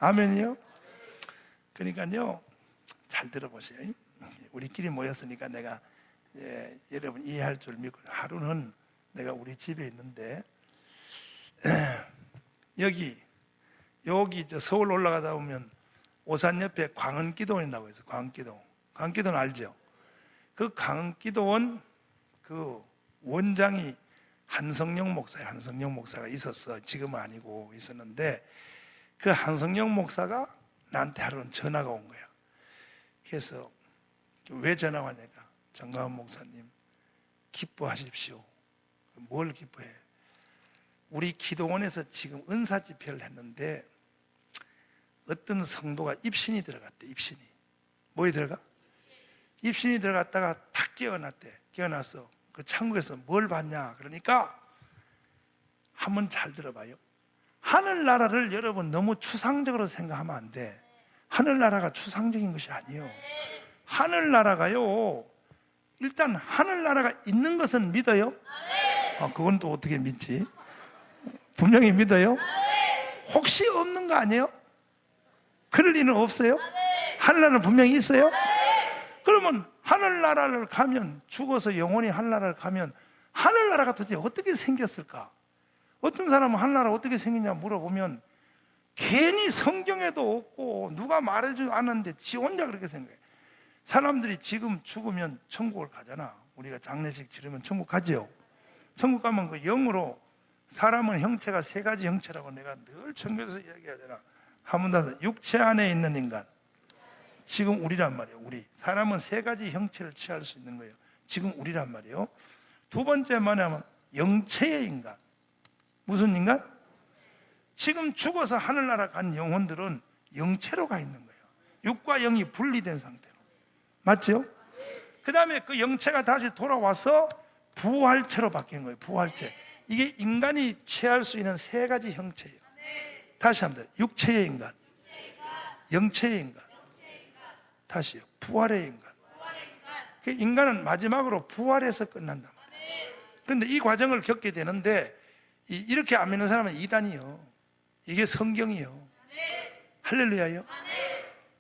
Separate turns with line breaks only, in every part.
아멘이요? 그러니까요, 잘 들어보세요. 우리끼리 모였으니까 내가 여러분 이해할 줄 믿고, 하루는 내가 우리 집에 있는데 여기 저 서울 올라가다 보면 오산 옆에 광흥기도원이라고 해서 광흥기도원 알죠? 그 광흥기도원 그 원장이 한성령 목사예요. 한성령 목사가 있었어. 지금은 아니고 있었는데, 그 한성령 목사가 나한테 하루는 전화가 온 거야. 그래서 왜 전화가 왔냐니까, 정가은 목사님 기뻐하십시오. 뭘 기뻐해? 우리 기도원에서 지금 은사 집회를 했는데 어떤 성도가 입신이 들어갔대. 입신이 뭐에 들어가? 입신이 들어갔다가 탁 깨어났대. 깨어나서 그 천국에서 뭘 봤냐 그러니까, 한번 잘 들어봐요. 하늘나라를 여러분 너무 추상적으로 생각하면 안 돼. 하늘나라가 추상적인 것이 아니에요. 하늘나라가요, 일단 하늘나라가 있는 것은 믿어요? 그건 또 어떻게 믿지? 분명히 믿어요? 혹시 없는 거 아니에요? 그럴 리는 없어요? 하늘나라는 분명히 있어요? 그러면 하늘나라를 가면, 죽어서 영원히 하늘나라를 가면 하늘나라가 도대체 어떻게 생겼을까? 어떤 사람은 하늘나라 어떻게 생기냐 물어보면 괜히 성경에도 없고 누가 말해주지 않았는데 지 혼자 그렇게 생각해. 사람들이 지금 죽으면 천국을 가잖아. 우리가 장례식 치르면 천국 가죠. 천국 가면 그 영으로, 사람은 형체가 세 가지 형체라고 내가 늘 천국에서 이야기하잖아. 한번 더, 육체 안에 있는 인간, 지금 우리란 말이에요. 우리 사람은 세 가지 형체를 취할 수 있는 거예요. 지금 우리란 말이에요. 두 번째 뭐냐면 영체의 인간. 무슨 인간? 지금 죽어서 하늘나라 간 영혼들은 영체로 가 있는 거예요. 육과 영이 분리된 상태로. 맞죠? 그 다음에 그 영체가 다시 돌아와서 부활체로 바뀌는 거예요. 부활체. 이게 인간이 취할 수 있는 세 가지 형체예요. 다시 합니다. 육체의 인간, 영체의 인간, 다시요, 부활의 인간. 그 인간은 마지막으로 부활해서 끝난단 말이에요. 그런데 이 과정을 겪게 되는데, 이렇게 안 믿는 사람은 이단이요. 이게 성경이요. 할렐루야요.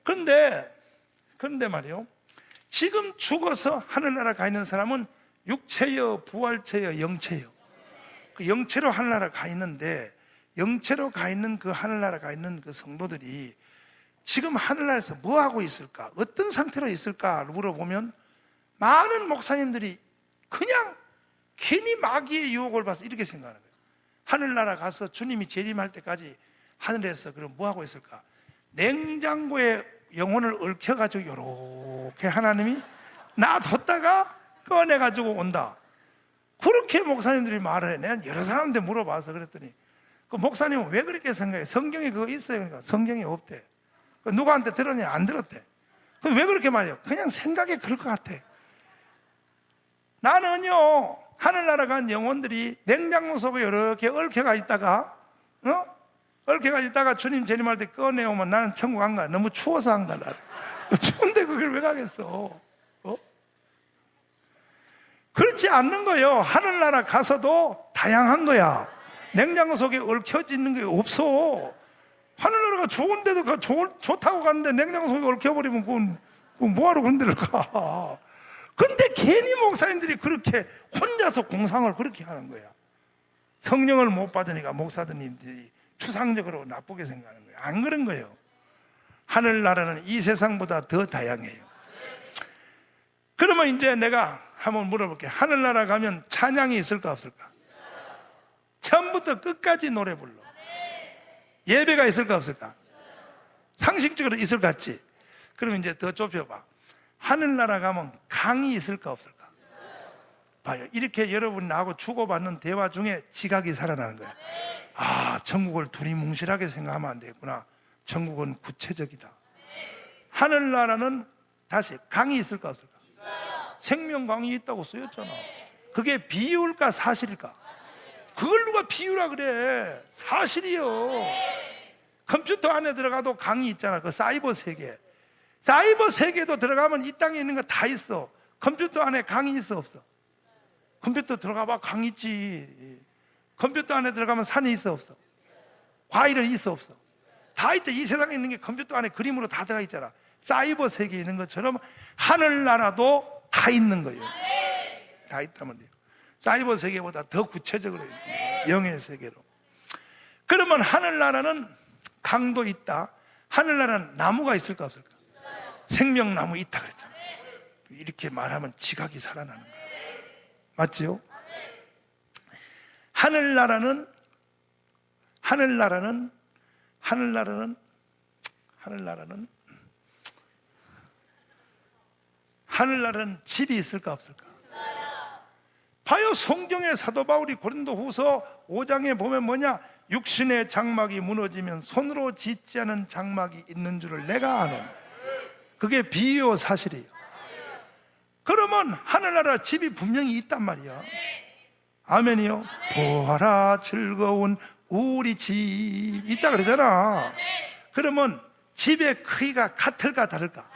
그런데 말이요, 지금 죽어서 하늘나라 가 있는 사람은 육체요, 부활체요, 영체요. 그 영체로 하늘나라 가 있는데, 영체로 가 있는 그 하늘나라 가 있는 그 성도들이 지금 하늘나라에서 뭐 하고 있을까? 어떤 상태로 있을까? 물어보면 많은 목사님들이 그냥 괜히 마귀의 유혹을 받아서 이렇게 생각하는 거예요. 하늘나라 가서 주님이 재림할 때까지 하늘에서 그럼 뭐 하고 있을까? 냉장고에 영혼을 얽혀가지고 이렇게 하나님이 놔뒀다가 꺼내가지고 온다. 그렇게 목사님들이 말을 해. 내가 여러 사람한테 물어봐서 그랬더니, 그 목사님은 왜 그렇게 생각해? 성경에 그거 있어요? 그러니까 성경이 없대. 누구한테 들었냐? 안 들었대. 그럼 왜 그렇게 말해요? 그냥 생각이 그럴 것 같아. 나는요, 하늘나라 간 영혼들이 냉장고 속에 이렇게 얽혀가 있다가, 얽혀가 있다가 주님 재림할 때 꺼내오면 나는 천국 안 가. 너무 추워서 안 가. 추운데 그걸 왜 가겠어? 그렇지 않는 거예요. 하늘나라 가서도 다양한 거야. 냉장고 속에 얽혀져 있는 게 없어. 하늘나라가 좋은데도 좋다고 가는데 냉장고 속에 얽혀버리면 그건 뭐하러 그런 데를 가. 근데 괜히 목사님들이 그렇게 혼자서 공상을 그렇게 하는 거야. 성령을 못 받으니까 목사들이 추상적으로 나쁘게 생각하는 거예요. 안 그런 거예요. 하늘나라는 이 세상보다 더 다양해요. 그러면 이제 내가 한번 물어볼게요. 하늘나라 가면 찬양이 있을까 없을까? 처음부터 끝까지 노래 불러. 예배가 있을까 없을까? 상식적으로 있을 것 같지? 그럼 이제 더 좁혀봐. 하늘나라 가면 강이 있을까 없을까? 봐요. 이렇게 여러분 나하고 주고받는 대화 중에 지각이 살아나는 거예요. 아, 천국을 두리뭉실하게 생각하면 안 되겠구나. 천국은 구체적이다. 하늘나라는 다시 강이 있을까 없을까? 생명강이 있다고 쓰였잖아. 그게 비유일까 사실일까? 그걸 누가 비유라 그래? 사실이요. 컴퓨터 안에 들어가도 강이 있잖아. 그 사이버 세계. 사이버 세계도 들어가면 이 땅에 있는 거 다 있어. 컴퓨터 안에 강이 있어 없어? 컴퓨터 들어가 봐, 강 있지. 컴퓨터 안에 들어가면 산이 있어 없어? 과일은 있어 없어? 다 있죠. 이 세상에 있는 게 컴퓨터 안에 그림으로 다 들어가 있잖아. 사이버 세계에 있는 것처럼 하늘나라도 다 있는 거예요. 다 있단 말이에요. 사이버 세계보다 더 구체적으로 있는 거예요. 영의 세계로. 그러면 하늘나라는 강도 있다. 하늘나라는 나무가 있을까 없을까? 생명나무 있다 그랬잖아요. 이렇게 말하면 지각이 살아나는 거예요. 맞지요? 하늘나라는 집이 있을까 없을까? 봐요. 성경의 사도 바울이 고린도후서 5장에 보면 뭐냐? 육신의 장막이 무너지면 손으로 짓지 않은 장막이 있는 줄을 내가 아는. 그게 비유요 사실이에요. 그러면 하늘나라 집이 분명히 있단 말이야. 아멘이요. 보아라 즐거운 우리 집 있다 그러잖아. 그러면 집의 크기가 같을까 다를까?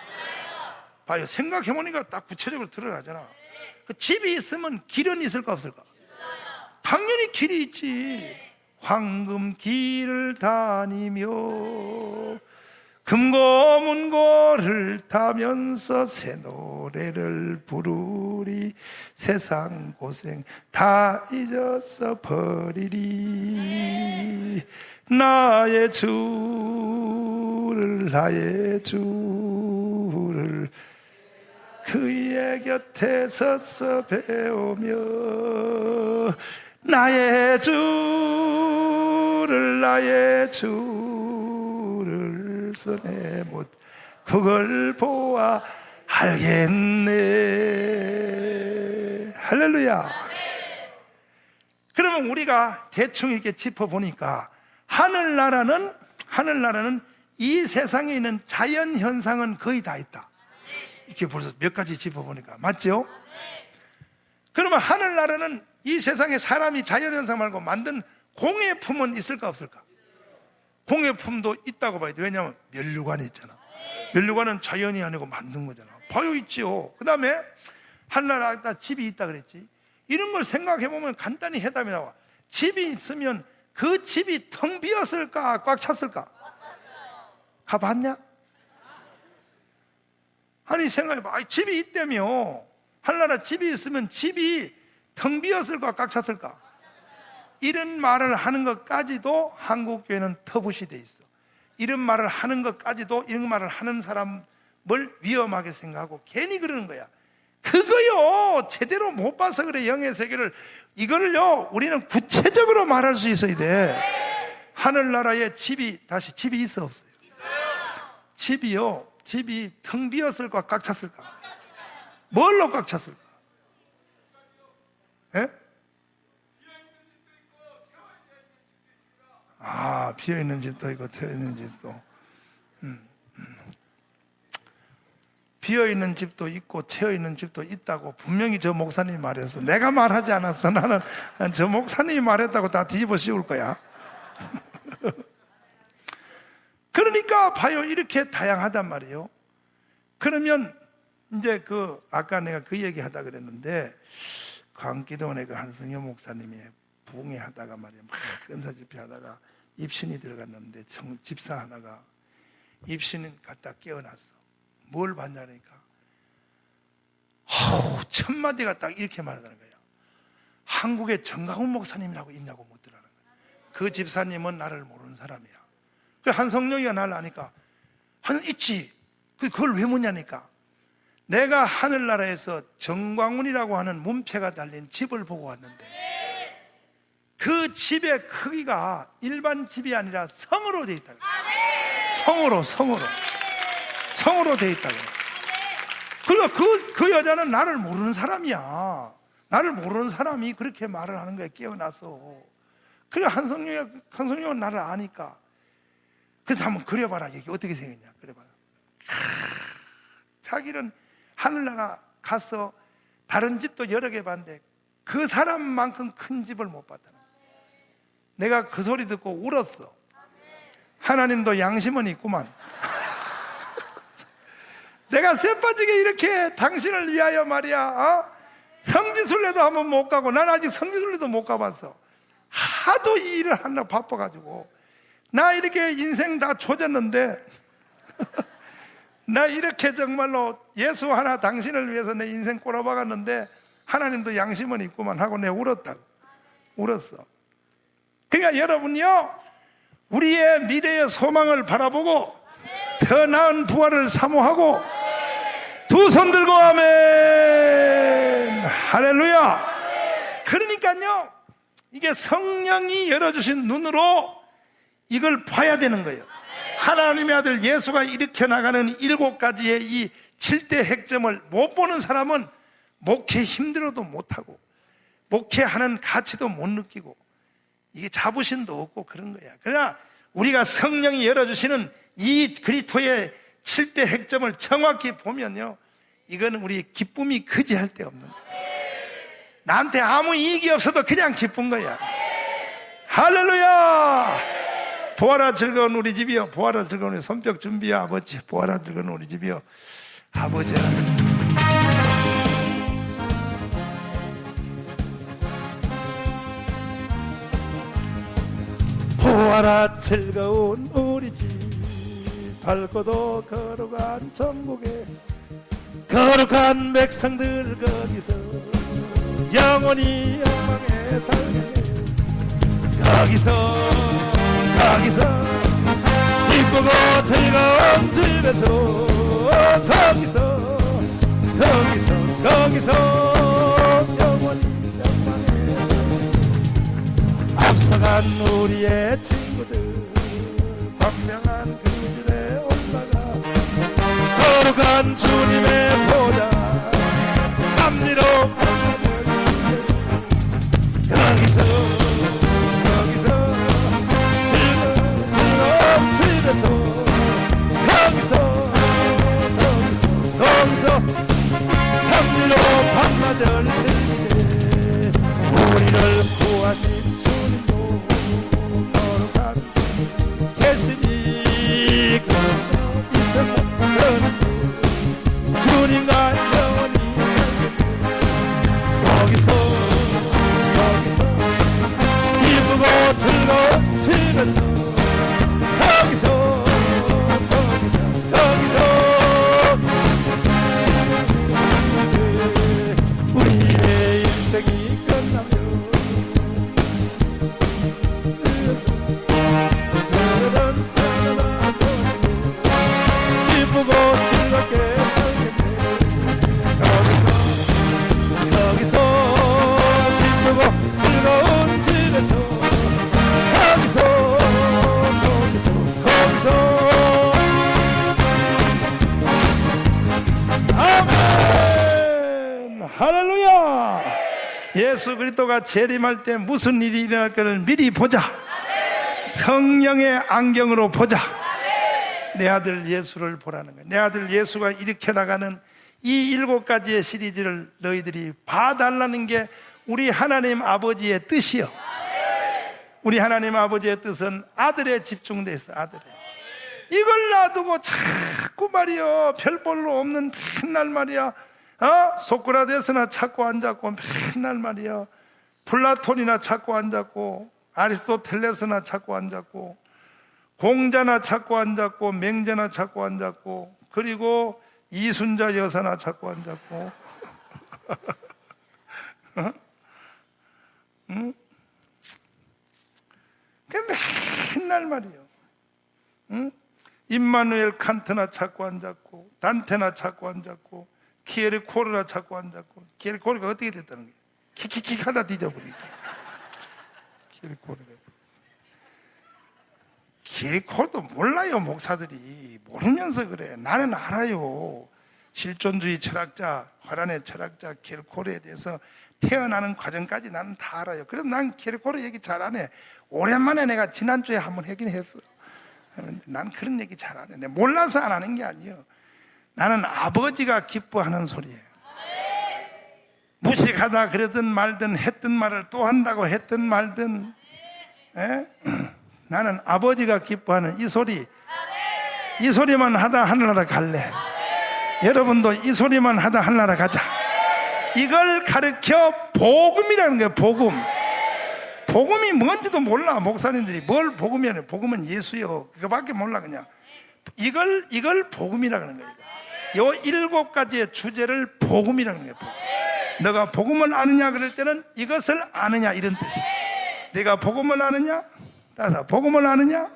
봐요. 생각해보니까 딱 구체적으로 들어가잖아. 그 집이 있으면 길은 있을까 없을까? 당연히 길이 있지. 황금 길을 다니며 금고문고를 타면서 새 노래를 부르리. 세상 고생 다 잊어서 버리리. 나의 주를 그의 곁에 서서 배우며 나의 주를 손에 못 그걸 보아 알겠네. 할렐루야. 그러면 우리가 대충 이렇게 짚어보니까 하늘나라는 이 세상에 있는 자연 현상은 거의 다 있다. 이렇게 벌써 몇 가지 짚어보니까 맞죠? 그러면 하늘나라는 이 세상에 사람이 자연현상 말고 만든 공예품은 있을까 없을까? 공예품도 있다고 봐야 돼. 왜냐하면 면류관이 있잖아. 면류관은 자연이 아니고 만든 거잖아. 봐요, 있지요. 그 다음에 하늘나라 집이 있다 그랬지. 이런 걸 생각해보면 간단히 해답이 나와. 집이 있으면 그 집이 텅 비었을까 꽉 찼을까? 가봤냐? 아니 생각해봐. 집이 있다며. 하늘나라 집이 있으면 집이 텅 비었을까 꽉 찼을까? 이런 말을 하는 것까지도 한국교회는 터부시 돼 있어. 이런 말을 하는 것까지도 이런 말을 하는 사람을 위험하게 생각하고 괜히 그러는 거야. 그거요 제대로 못 봐서 그래. 영의 세계를. 이거를요 우리는 구체적으로 말할 수 있어야 돼. 하늘나라에 집이 있어 없어요? 집이 텅 비었을까 꽉 찼을까? 뭘로 꽉 찼을까? 예? 아, 비어있는 집도 있고 트여있는 집도. 비어있는 집도 있고 채어있는 집도 있다고 분명히 저 목사님이 말해서, 내가 말하지 않았어. 나는 저 목사님이 말했다고 다 뒤집어 씌울 거야. 그러니까 봐요, 이렇게 다양하단 말이에요. 그러면 이제 아까 내가 그 얘기 하다 그랬는데, 광기도원의 그 한성효 목사님이 부흥회 하다가 말이야, 막 은사 집회 하다가 입신이 들어갔는데 집사 하나가 입신을 갖다 깨어났어. 뭘 봤냐니까 첫 마디가 딱 이렇게 말하다는 거야. 한국에 정강훈 목사님이라고 있냐고 묻더라는 거야. 그 집사님은 나를 모르는 사람이야. 그 한성령이가 나를 아니까 있지. 그걸 왜 묻냐니까, 내가 하늘나라에서 정광훈이라고 하는 문패가 달린 집을 보고 왔는데 그 집의 크기가 일반 집이 아니라 성으로 돼 있다. 성으로 돼 있다. 그러니까 그 여자는 나를 모르는 사람이야. 나를 모르는 사람이 그렇게 말을 하는 거야. 깨어나서. 그래, 한성령은 나를 아니까. 그래서 한번 그려봐라. 이게 어떻게 생겼냐. 그려봐라. 자기는 하늘나라 가서 다른 집도 여러 개 봤는데 그 사람만큼 큰 집을 못 봤다. 내가 그 소리 듣고 울었어. 하나님도 양심은 있구만. 내가 쇠빠지게 이렇게 당신을 위하여 말이야, 성지순례도 한번 못 가고, 난 아직 성지순례도 못 가봤어. 하도 이 일을 하느라 바빠가지고 나 이렇게 인생 다 조졌는데 나 이렇게 정말로 예수 하나 당신을 위해서 내 인생 꼬라박았는데 하나님도 양심은 있구만 하고 내가 울었다고. 울었어. 그러니까 여러분요, 우리의 미래의 소망을 바라보고 더 나은 부활을 사모하고 두 손 들고 아멘. 할렐루야. 그러니까요, 이게 성령이 열어주신 눈으로 이걸 봐야 되는 거예요. 하나님의 아들 예수가 일으켜 나가는 7가지의 이 7대 핵점을 못 보는 사람은 목회 힘들어도 못하고 목회하는 가치도 못 느끼고 이게 자부심도 없고 그런 거야. 그러나 우리가 성령이 열어주시는 이 그리스도의 7대 핵점을 정확히 보면요, 이거는 우리 기쁨이 거지할 데 없는 거야. 나한테 아무 이익이 없어도 그냥 기쁜 거야. 할렐루야. 보아라 즐거운 우리 집이요, 보아라 즐거운 우리 손뼉 준비요 아버지, 보아라 즐거운 우리 집이요 아버지. 보아라 즐거운 우리 집, 밝고도 거룩한 천국에 거룩한 백성들 거기서 영원히 영광에 살게. 거기서 기쁘고 즐거운 집에서 거기서 영원히 영광에 앞서간 우리의 친구들 광명한 그 길에 올라가 거룩한 주님의 보좌 참미로 거기서 참미로 밤낮을 즐기게 우리를 구하신 주님도 거룩한 계시니 있어서 주님과 영원히 거기서 기쁘고 즐거운 집에서 거기서 우리의 인생이 끝나면 기쁘고 즐겁게 살겠네. 거기서 기쁘고 즐거운 집에서 거기서 아멘. 할렐루야. 예수 그리스도가 재림할 때 무슨 일이 일어날 것을 미리 보자. 성령의 안경으로 보자. 내 아들 예수를 보라는 거야. 내 아들 예수가 일으켜 나가는 이 7가지의 시리즈를 너희들이 봐달라는 게 우리 하나님 아버지의 뜻이요. 우리 하나님 아버지의 뜻은 아들에 집중돼 있어. 아들에. 이걸 놔두고 자꾸 말이요, 별볼로 없는 맨날 말이야, 소크라테스나 찾고 앉았고 맨날 말이야, 플라톤이나 찾고 앉았고 아리스토텔레스나 찾고 앉았고 공자나 찾고 앉았고 맹자나 찾고 앉았고 그리고 이순자 여사나 찾고 앉았고 응? 맨날 말이요, 응? 임마누엘 칸트나 찾고 앉았고 단테나 찾고 앉았고 키에르코르나 찾고 앉았고, 키에르코르가 어떻게 됐다는 거예요? 킥킥킥 하다 뒤져버리고 키에르코르도 몰라요. 목사들이 모르면서 그래. 나는 알아요. 실존주의 철학자, 화란의 철학자 키에르코르에 대해서 태어나는 과정까지 나는 다 알아요. 그래서 난 키에르코르 얘기 잘 안 해. 오랜만에 내가 지난주에 한번 하긴 했어. 난 그런 얘기 잘 안 해. 내가 몰라서 안 하는 게 아니에요. 나는 아버지가 기뻐하는 소리예요. 무식하다 그러든 말든 했던 말을 또 한다고 했든 말든, 나는 아버지가 기뻐하는 이 소리, 이 소리만 하다 하늘나라 갈래. 여러분도 이 소리만 하다 하늘나라 가자. 이걸 가르쳐 복음이라는 거예요. 복음. 복음이 뭔지도 몰라. 목사님들이 뭘 복음이냐. 복음은 예수요. 그거밖에 몰라. 그냥 이걸 복음이라 그러는 거예요. 요 7가지의 주제를 복음이라는 거예요. 복음. 너가 복음을 아느냐 그럴 때는 이것을 아느냐 이런 뜻이에요. 내가 복음을 아느냐? 따라서 복음을 아느냐?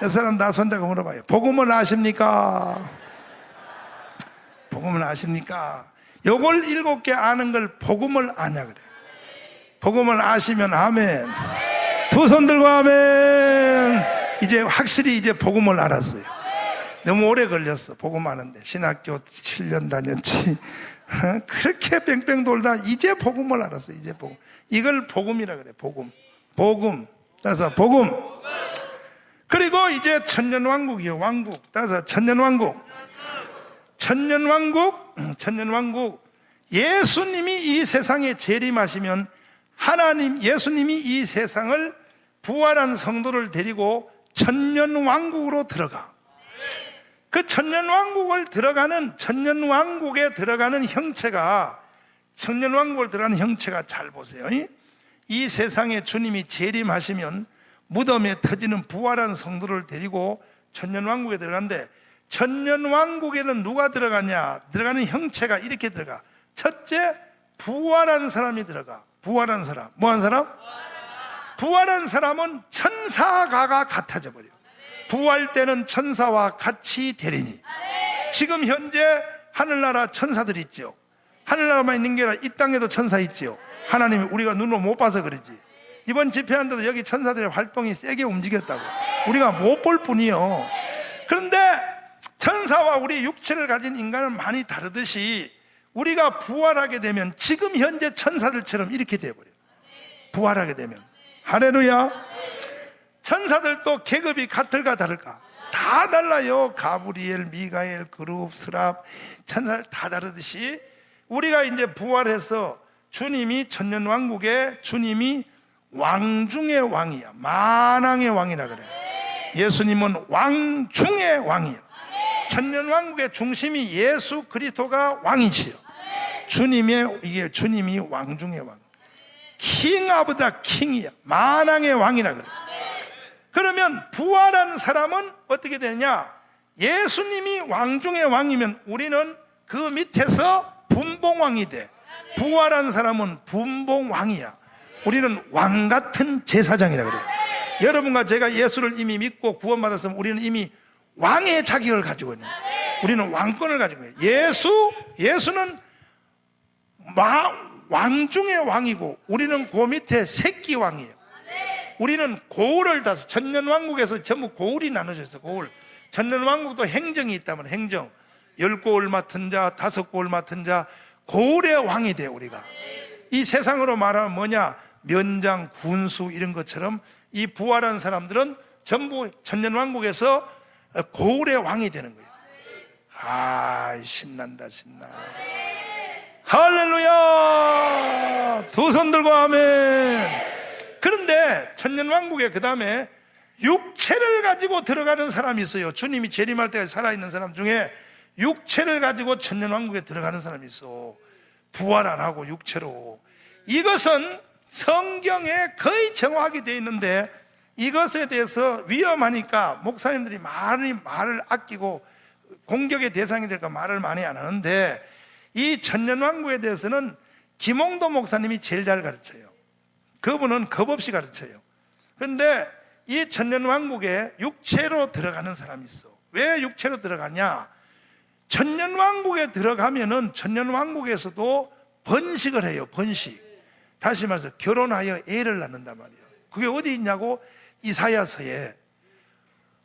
옆 사람 나 손잡고 물어봐요. 복음을 아십니까? 복음을 아십니까? 요걸 7개 아는 걸 복음을 아냐 그래요. 복음을 아시면 아멘. 두 손 들고 아멘. 이제 확실히 이제 복음을 알았어요. 너무 오래 걸렸어. 복음 아는데 신학교 7년 다녔지. 그렇게 뺑뺑 돌다 이제 복음을 알았어요. 이제 복음. 이걸 복음이라 그래. 복음. 따라서 복음. 그리고 이제 천년왕국이요. 왕국. 따라서 천년왕국. 천년왕국. 예수님이 이 세상에 재림하시면 예수님이 이 세상을 부활한 성도를 데리고 천년왕국으로 들어가. 그 천년왕국에 들어가는 형체가 잘 보세요. 이 세상에 주님이 재림하시면 무덤에 터지는 부활한 성도를 데리고 천년왕국에 들어가는데, 천년왕국에는 누가 들어가냐? 들어가는 형체가 이렇게 들어가. 첫째, 부활한 사람이 들어가. 부활한 사람. 뭐한 사람? 부활한 사람은 천사가 같아져 버려. 부활 때는 천사와 같이 되리니. 지금 현재 하늘나라 천사들 있죠. 하늘나라만 있는 게 아니라 이 땅에도 천사 있죠. 하나님이 우리가 눈으로 못 봐서 그러지. 이번 집회하는데도 여기 천사들의 활동이 세게 움직였다고. 우리가 못 볼 뿐이요. 그런데 천사와 우리 육체를 가진 인간은 많이 다르듯이 우리가 부활하게 되면 지금 현재 천사들처럼 이렇게 돼버려요. 부활하게 되면. 할렐루야. 천사들도 계급이 같을까 다를까? 다 달라요. 가브리엘, 미가엘, 그룹, 스랍, 천사들 다 다르듯이 우리가 이제 부활해서 주님이 천년왕국에 주님이 왕 중의 왕이야. 만왕의 왕이라 그래요. 예수님은 왕 중의 왕이야. 천년왕국의 중심이 예수 그리스도가 왕이시요. 주님이 왕 중의 왕. 킹 오브 더 킹이야. 만왕의 왕이라 그래. 그러면 부활한 사람은 어떻게 되냐? 예수님이 왕 중의 왕이면 우리는 그 밑에서 분봉왕이 돼. 부활한 사람은 분봉왕이야. 우리는 왕 같은 제사장이라 그래요. 여러분과 제가 예수를 이미 믿고 구원받았으면 우리는 이미 왕의 자격을 가지고 있는 거예요. 우리는 왕권을 가지고 있는 거예요. 예수는 왕 중의 왕이고 우리는 그 밑에 새끼 왕이에요. 우리는 고을을 다스. 천년왕국에서 전부 고을이 나눠져 있어. 고을. 천년왕국도 행정이 있다면 행정. 10고을 맡은 자, 5고을 맡은 자, 고을의 왕이 돼. 우리가 이 세상으로 말하면 뭐냐? 면장, 군수 이런 것처럼 이 부활한 사람들은 전부 천년왕국에서 고을의 왕이 되는 거예요. 신난다 신나. 할렐루야. 두 손 들고 아멘. 그런데 천년왕국에 그 다음에 육체를 가지고 들어가는 사람이 있어요. 주님이 재림할 때 살아있는 사람 중에 육체를 가지고 천년왕국에 들어가는 사람이 있어. 부활 안 하고 육체로. 이것은 성경에 거의 정확하게 되어 있는데 이것에 대해서 위험하니까 목사님들이 말을 아끼고 공격의 대상이 될까 말을 많이 안 하는데, 이 천년왕국에 대해서는 김홍도 목사님이 제일 잘 가르쳐요. 그분은 겁없이 가르쳐요. 그런데 이 천년왕국에 육체로 들어가는 사람이 있어. 왜 육체로 들어가냐? 천년왕국에 들어가면은 천년왕국에서도 번식을 해요. 번식. 다시 말해서 결혼하여 애를 낳는단 말이에요. 그게 어디 있냐고? 이사야서에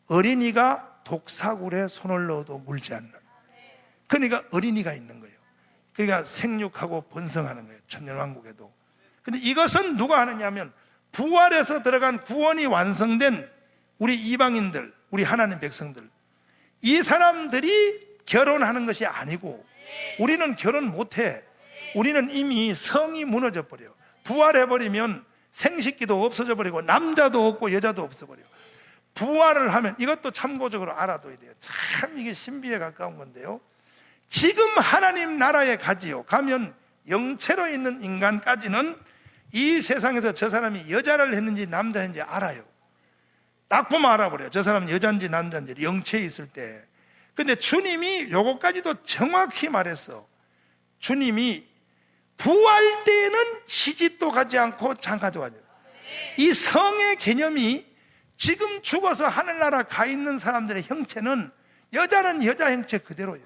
어린이가 독사굴에 손을 넣어도 물지 않는. 그러니까 어린이가 있는 거예요. 그러니까 생육하고 번성하는 거예요. 천년왕국에도. 근데 이것은 누가 하느냐면 부활해서 들어간 구원이 완성된 우리 이방인들, 우리 하나님 백성들, 이 사람들이 결혼하는 것이 아니고 우리는 결혼 못해. 우리는 이미 성이 무너져 버려. 부활해버리면 생식기도 없어져 버리고 남자도 없고 여자도 없어버려. 부활을 하면, 이것도 참고적으로 알아둬야 돼요. 참 이게 신비에 가까운 건데요, 지금 하나님 나라에 가면 영체로 있는 인간까지는 이 세상에서 저 사람이 여자를 했는지 남자인지 알아요. 딱 보면 알아버려요. 저 사람은 여자인지 남자인지 영체에 있을 때. 근데 주님이 요것까지도 정확히 말했어. 주님이 부활 때에는 시집도 가지 않고 장가도 가지 않아요. 이 성의 개념이 지금 죽어서 하늘나라 가 있는 사람들의 형체는 여자는 여자 형체 그대로요,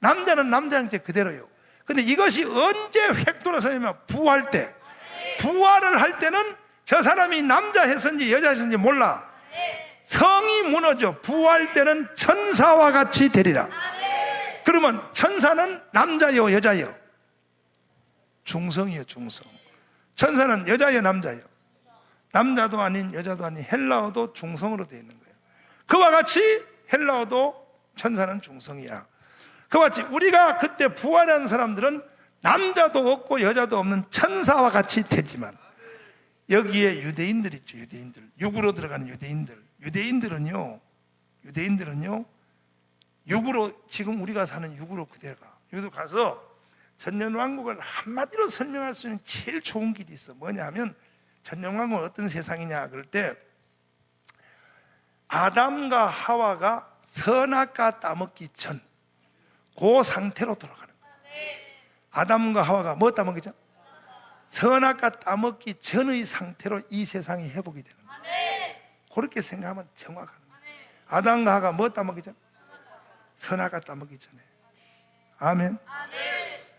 남자는 남자 형체 그대로요. 근데 이것이 언제 획 돌아서냐면 부활 때. 부활을 할 때는 저 사람이 남자 했는지 여자 했는지 몰라. 성이 무너져. 부활 때는 천사와 같이 되리라. 그러면 천사는 남자요 여자요? 중성이요 중성. 천사는 여자요 남자요? 남자도 아닌 여자도 아닌 헬라어도 중성으로 되어 있는 거예요. 그와 같이 헬라어도 천사는 중성이야. 그와 같이 우리가 그때 부활한 사람들은 남자도 없고 여자도 없는 천사와 같이 되지만, 여기에 유대인들 있죠. 유대인들, 육으로 들어가는 유대인들은요 육으로, 지금 우리가 사는 육으로 그대로 가. 여기도 가서 천년왕국을 한마디로 설명할 수 있는 제일 좋은 길이 있어. 뭐냐 하면, 천년왕국은 어떤 세상이냐 그럴 때, 아담과 하와가 선악과 따먹기 전 그 상태로 돌아가는 거예요. 아담과 하와가 뭐 따먹기죠? 선악과 따먹기 전의 상태로 이 세상이 회복이 되는 거예요. 그렇게 생각하면 정확한 거예요. 아담과 하와가 뭐 따먹기죠? 선악과 따먹기 전에. 아멘.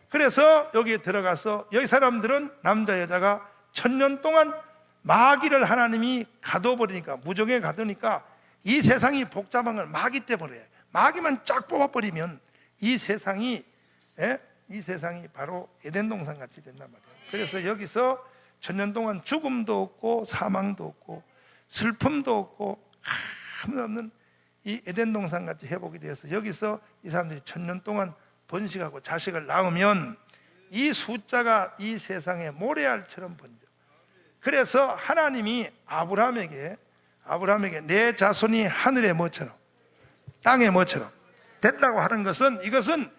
그래서 여기에 들어가서, 여기 사람들은 남자 여자가 천년 동안 마귀를 하나님이 가둬버리니까, 무정에 가두니까 이 세상이 복잡한 걸 마귀 때문에, 마귀만 쫙 뽑아버리면 이 세상이 바로 에덴 동산 같이 된단 말이에요. 그래서 여기서 천년 동안 죽음도 없고 사망도 없고 슬픔도 없고 아무도 없는 이 에덴 동산 같이 회복이 되어서, 여기서 이 사람들이 천년 동안 번식하고 자식을 낳으면 이 숫자가 이 세상에 모래알처럼 번져. 그래서 하나님이 아브라함에게 내 자손이 하늘의 뭐처럼 땅의 뭐처럼 됐다고 하는 것은, 이것은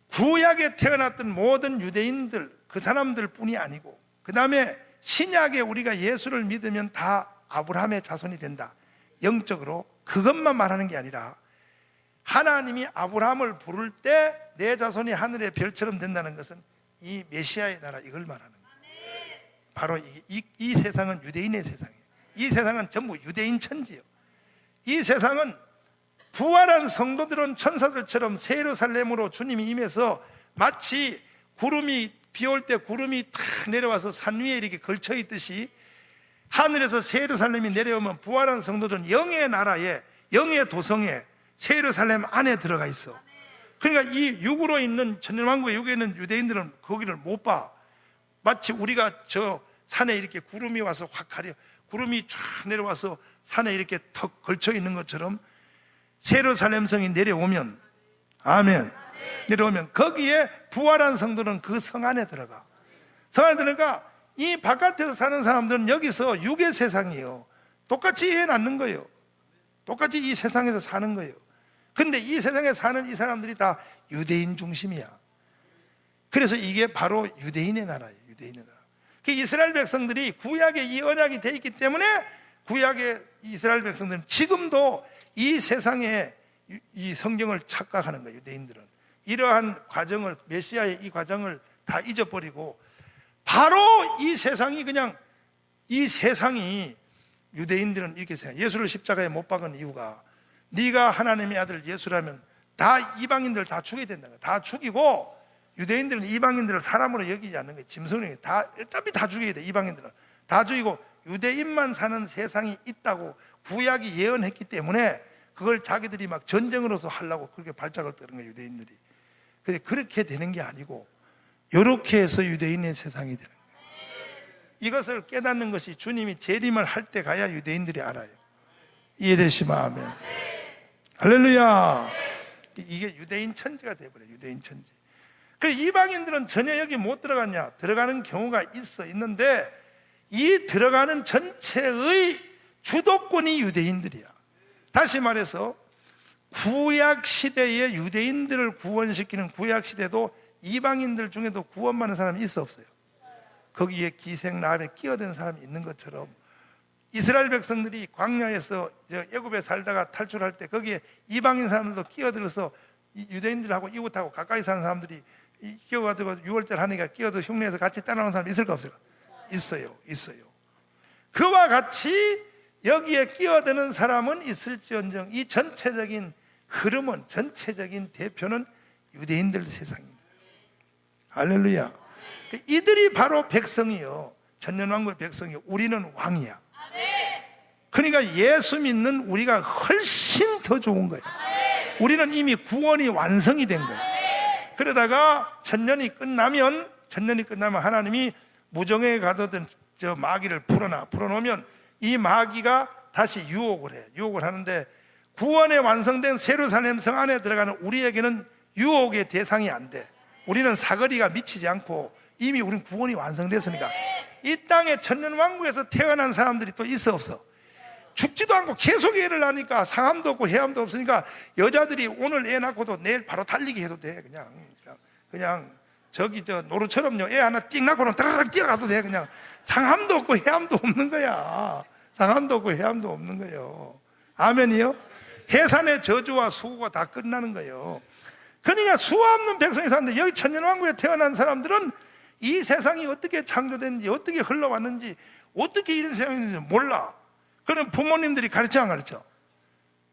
구약에 태어났던 모든 유대인들, 그 사람들 뿐이 아니고, 그 다음에 신약에 우리가 예수를 믿으면 다 아브라함의 자손이 된다, 영적으로 그것만 말하는 게 아니라, 하나님이 아브라함을 부를 때 내 자손이 하늘의 별처럼 된다는 것은 이 메시아의 나라, 이걸 말하는 거예요. 바로 이 세상은 유대인의 세상이에요. 이 세상은 전부 유대인 천지예요. 이 세상은 부활한 성도들은 천사들처럼 새 예루살렘으로 주님이 임해서, 마치 구름이 비 올 때 구름이 탁 내려와서 산 위에 이렇게 걸쳐 있듯이, 하늘에서 새 예루살렘이 내려오면 부활한 성도들은 영의 나라에, 영의 도성에, 새 예루살렘 안에 들어가 있어. 그러니까 이 육으로 있는, 천년왕국의 육에 있는 유대인들은 거기를 못 봐. 마치 우리가 저 산에 이렇게 구름이 와서 확 가려, 구름이 쫙 내려와서 산에 이렇게 턱 걸쳐 있는 것처럼 새 예루살렘 성이 내려오면, 아멘, 내려오면 거기에 부활한 성도는 그 성 안에 들어가. 성 안에 들어가. 이 바깥에서 사는 사람들은 여기서 육의 세상이에요. 똑같이 해 놨는 거예요. 똑같이 이 세상에서 사는 거예요. 근데 이 세상에 사는 이 사람들이 다 유대인 중심이야. 그래서 이게 바로 유대인의 나라예요. 유대인의 나라. 그 이스라엘 백성들이 구약에 이 언약이 돼 있기 때문에, 구약의 이스라엘 백성들은 지금도 이 세상에 이 성경을 착각하는 거예요. 유대인들은 이러한 과정을, 메시아의 이 과정을 다 잊어버리고, 바로 이 세상이, 그냥 이 세상이, 유대인들은 이렇게 생각해요. 예수를 십자가에 못 박은 이유가, 네가 하나님의 아들 예수라면 다 이방인들 다 죽여야 된다는 거예요. 다 죽이고, 유대인들은 이방인들을 사람으로 여기지 않는 거예요. 짐승을 다, 어차피 다 죽여야 돼. 이방인들은 다 죽이고 유대인만 사는 세상이 있다고 구약이 예언했기 때문에, 그걸 자기들이 막 전쟁으로서 하려고 그렇게 발작을 떠는 거예요, 유대인들이. 근데 그렇게 되는 게 아니고, 이렇게 해서 유대인의 세상이 되는 거예요. 이것을 깨닫는 것이 주님이 재림을 할 때 가야 유대인들이 알아요. 이해되시면 아멘. 할렐루야. 이게 유대인 천지가 돼버려요. 유대인 천지. 그 이방인들은 전혀 여기 못 들어가냐? 들어가는 경우가 있는데, 이 들어가는 전체의 주도권이 유대인들이야. 다시 말해서 구약 시대에 유대인들을 구원시키는 구약 시대도 이방인들 중에도 구원받는 사람이 있어 없어요? 거기에 기생나합에 끼어든 사람이 있는 것처럼 이스라엘 백성들이 광야에서 애굽에 살다가 탈출할 때 거기에 이방인 사람들도 끼어들어서 유대인들하고 이웃하고 가까이 사는 사람들이 끼어가지고 유월절 하니까 끼어서 흉내에서 같이 따라오는 사람이 있을까 없을까? 있어요. 그와 같이 여기에 끼어드는 사람은 있을지언정 이 전체적인 흐름은, 전체적인 대표는 유대인들 세상입니다. 할렐루야. 이들이 바로 백성이요, 천년왕국의 백성이요, 우리는 왕이야. 그러니까 예수 믿는 우리가 훨씬 더 좋은 거예요. 우리는 이미 구원이 완성이 된 거예요. 그러다가 천년이 끝나면 하나님이 무정에 가두던 저 마귀를 풀어놓으면 이 마귀가 다시 유혹을 해. 유혹을 하는데 구원에 완성된 예루살렘 성 안에 들어가는 우리에게는 유혹의 대상이 안 돼. 우리는 사거리가 미치지 않고 이미 우리는 구원이 완성됐으니까. 이 땅에 천년왕국에서 태어난 사람들이 또 있어 없어? 죽지도 않고 계속 애를 낳으니까 상함도 없고 해함도 없으니까 여자들이 오늘 애 낳고도 내일 바로 달리기 해도 돼. 그냥 저기 저 노루처럼요, 애 하나 띵 낳고는 따라락 뛰어가도 돼. 그냥 상함도 없고 해함도 없는 거야. 상함도 없고 해함도 없는 거예요. 아멘이요? 해산의 저주와 수고가 다 끝나는 거예요. 그러니까 수없는 백성이 사는데 여기 천년왕국에 태어난 사람들은 이 세상이 어떻게 창조됐는지, 어떻게 흘러왔는지, 어떻게 이런 세상이 있는지 몰라. 그럼 부모님들이 가르쳐 안 가르쳐?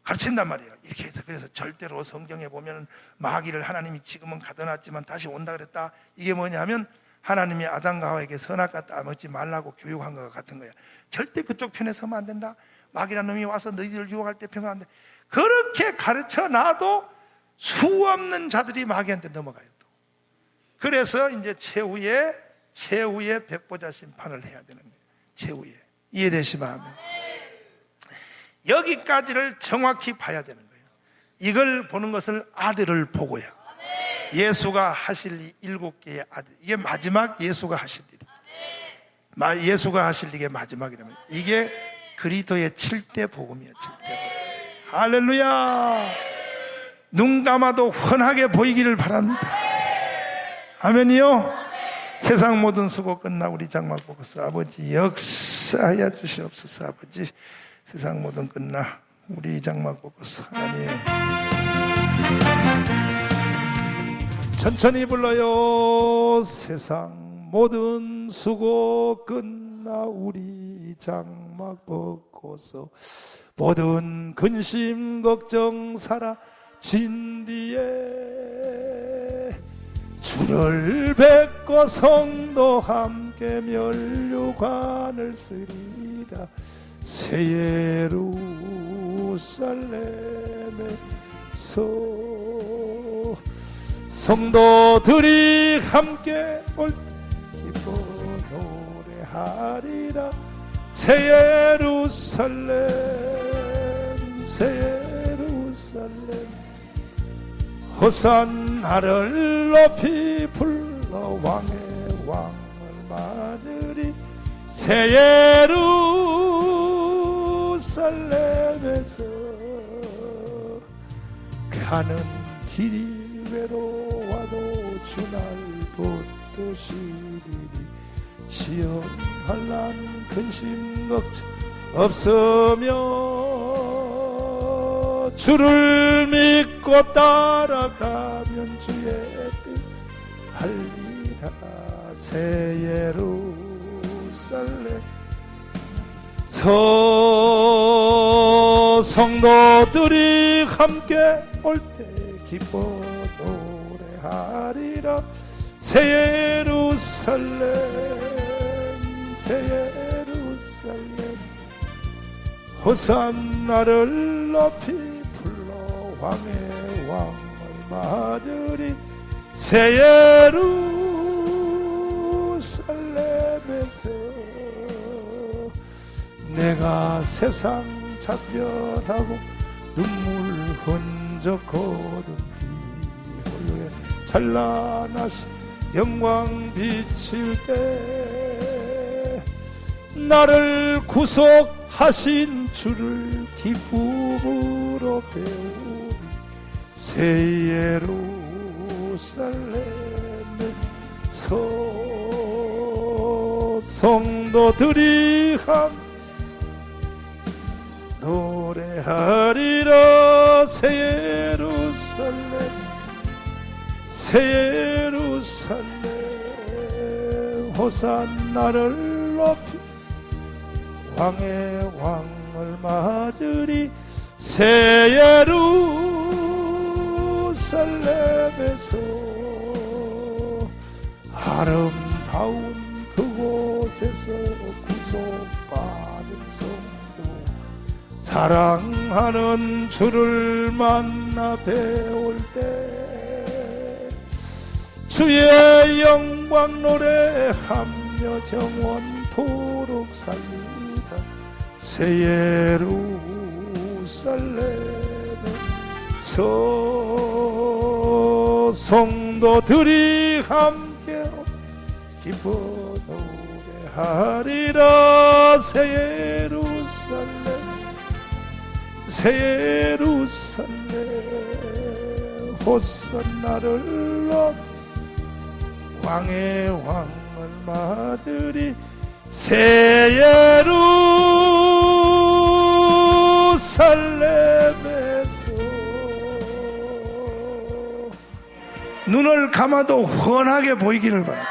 가르친단 말이에요. 이렇게 해서. 그래서 절대로 성경에 보면 마귀를 하나님이 지금은 가둬놨지만 다시 온다 그랬다. 이게 뭐냐면 하나님이 아담과 하와에게 선악과 따먹지 말라고 교육한 것과 같은 거야. 절대 그쪽 편에 서면 안 된다. 마귀라는 놈이 와서 너희들을 유혹할 때 펴면 안 돼. 그렇게 가르쳐 놔도 수없는 자들이 마귀한테 넘어가요. 또. 그래서 이제 최후의 백보자 심판을 해야 되는 거예요. 최후에. 이해되시면 하면. 여기까지를 정확히 봐야 되는 거예요. 이걸 보는 것을 아들을 보고요. 예수가 하실 이 7개의 아들, 이게 마지막 예수가 하실 일이에요. 예수가 하실 이게 마지막이라면 이게 그리스도의 7대 복음이에요. 7대 복음. 할렐루야. 눈 감아도 훤하게 보이기를 바랍니다. 아멘이요. 세상 모든 수고 끝나 우리 장막 보고서 아버지 역사하여 주시옵소서. 아버지 세상 모든 끝나 우리 장막 보고서 하나님 천천히 불러요. 세상 모든 수고 끝나 우리 장막 보고서 모든 근심 걱정 사라진 뒤에 주를 뵙고 성도 함께 면류관을 쓰리라. 새 예루살렘에서 성도들이 함께 올 기뻐 노래하리라. 새 예루살렘 호산나를 높이 불러 왕의 왕을 맞으리. 새 예루살렘에서 가는 길이 외로워도 주날 붙드시리니 시험 환난 근심 걱정 없으며 주를 믿고 따라가면 주의 뜻 할리라. 새 예루살렘 성도들이 함께 올 때 기뻐 노래하리라. 새 예루살렘 호산나를 높이 불러 왕의 왕을 맞으리. 새 예루살렘에서 내가 세상 작별하고 눈물 흔적 거둔 뒤 홀로에 찬란하신 영광 비칠 때 나를 구속하신 주를 기쁨으로 배우리. 새 예루살렘에서 성도들이 노래하리라. 새 예루살렘 새 예루살렘 호산나를 높이 왕의 왕을 맞으리. 새 예루살렘에서 아름다운 그곳에서 구속받은 성도 사랑하는 주를 만나 배울 때 주의 영광 노래하며 정원토록 살리다. 새 예루살렘에서 성도들이 함께 기뻐 노래하리라. 새 예루살렘 호산나를 높이 왕의 왕을 맞으리. 새 예루살렘에서 눈을 감아도 훤하게 보이기를 바랍니다.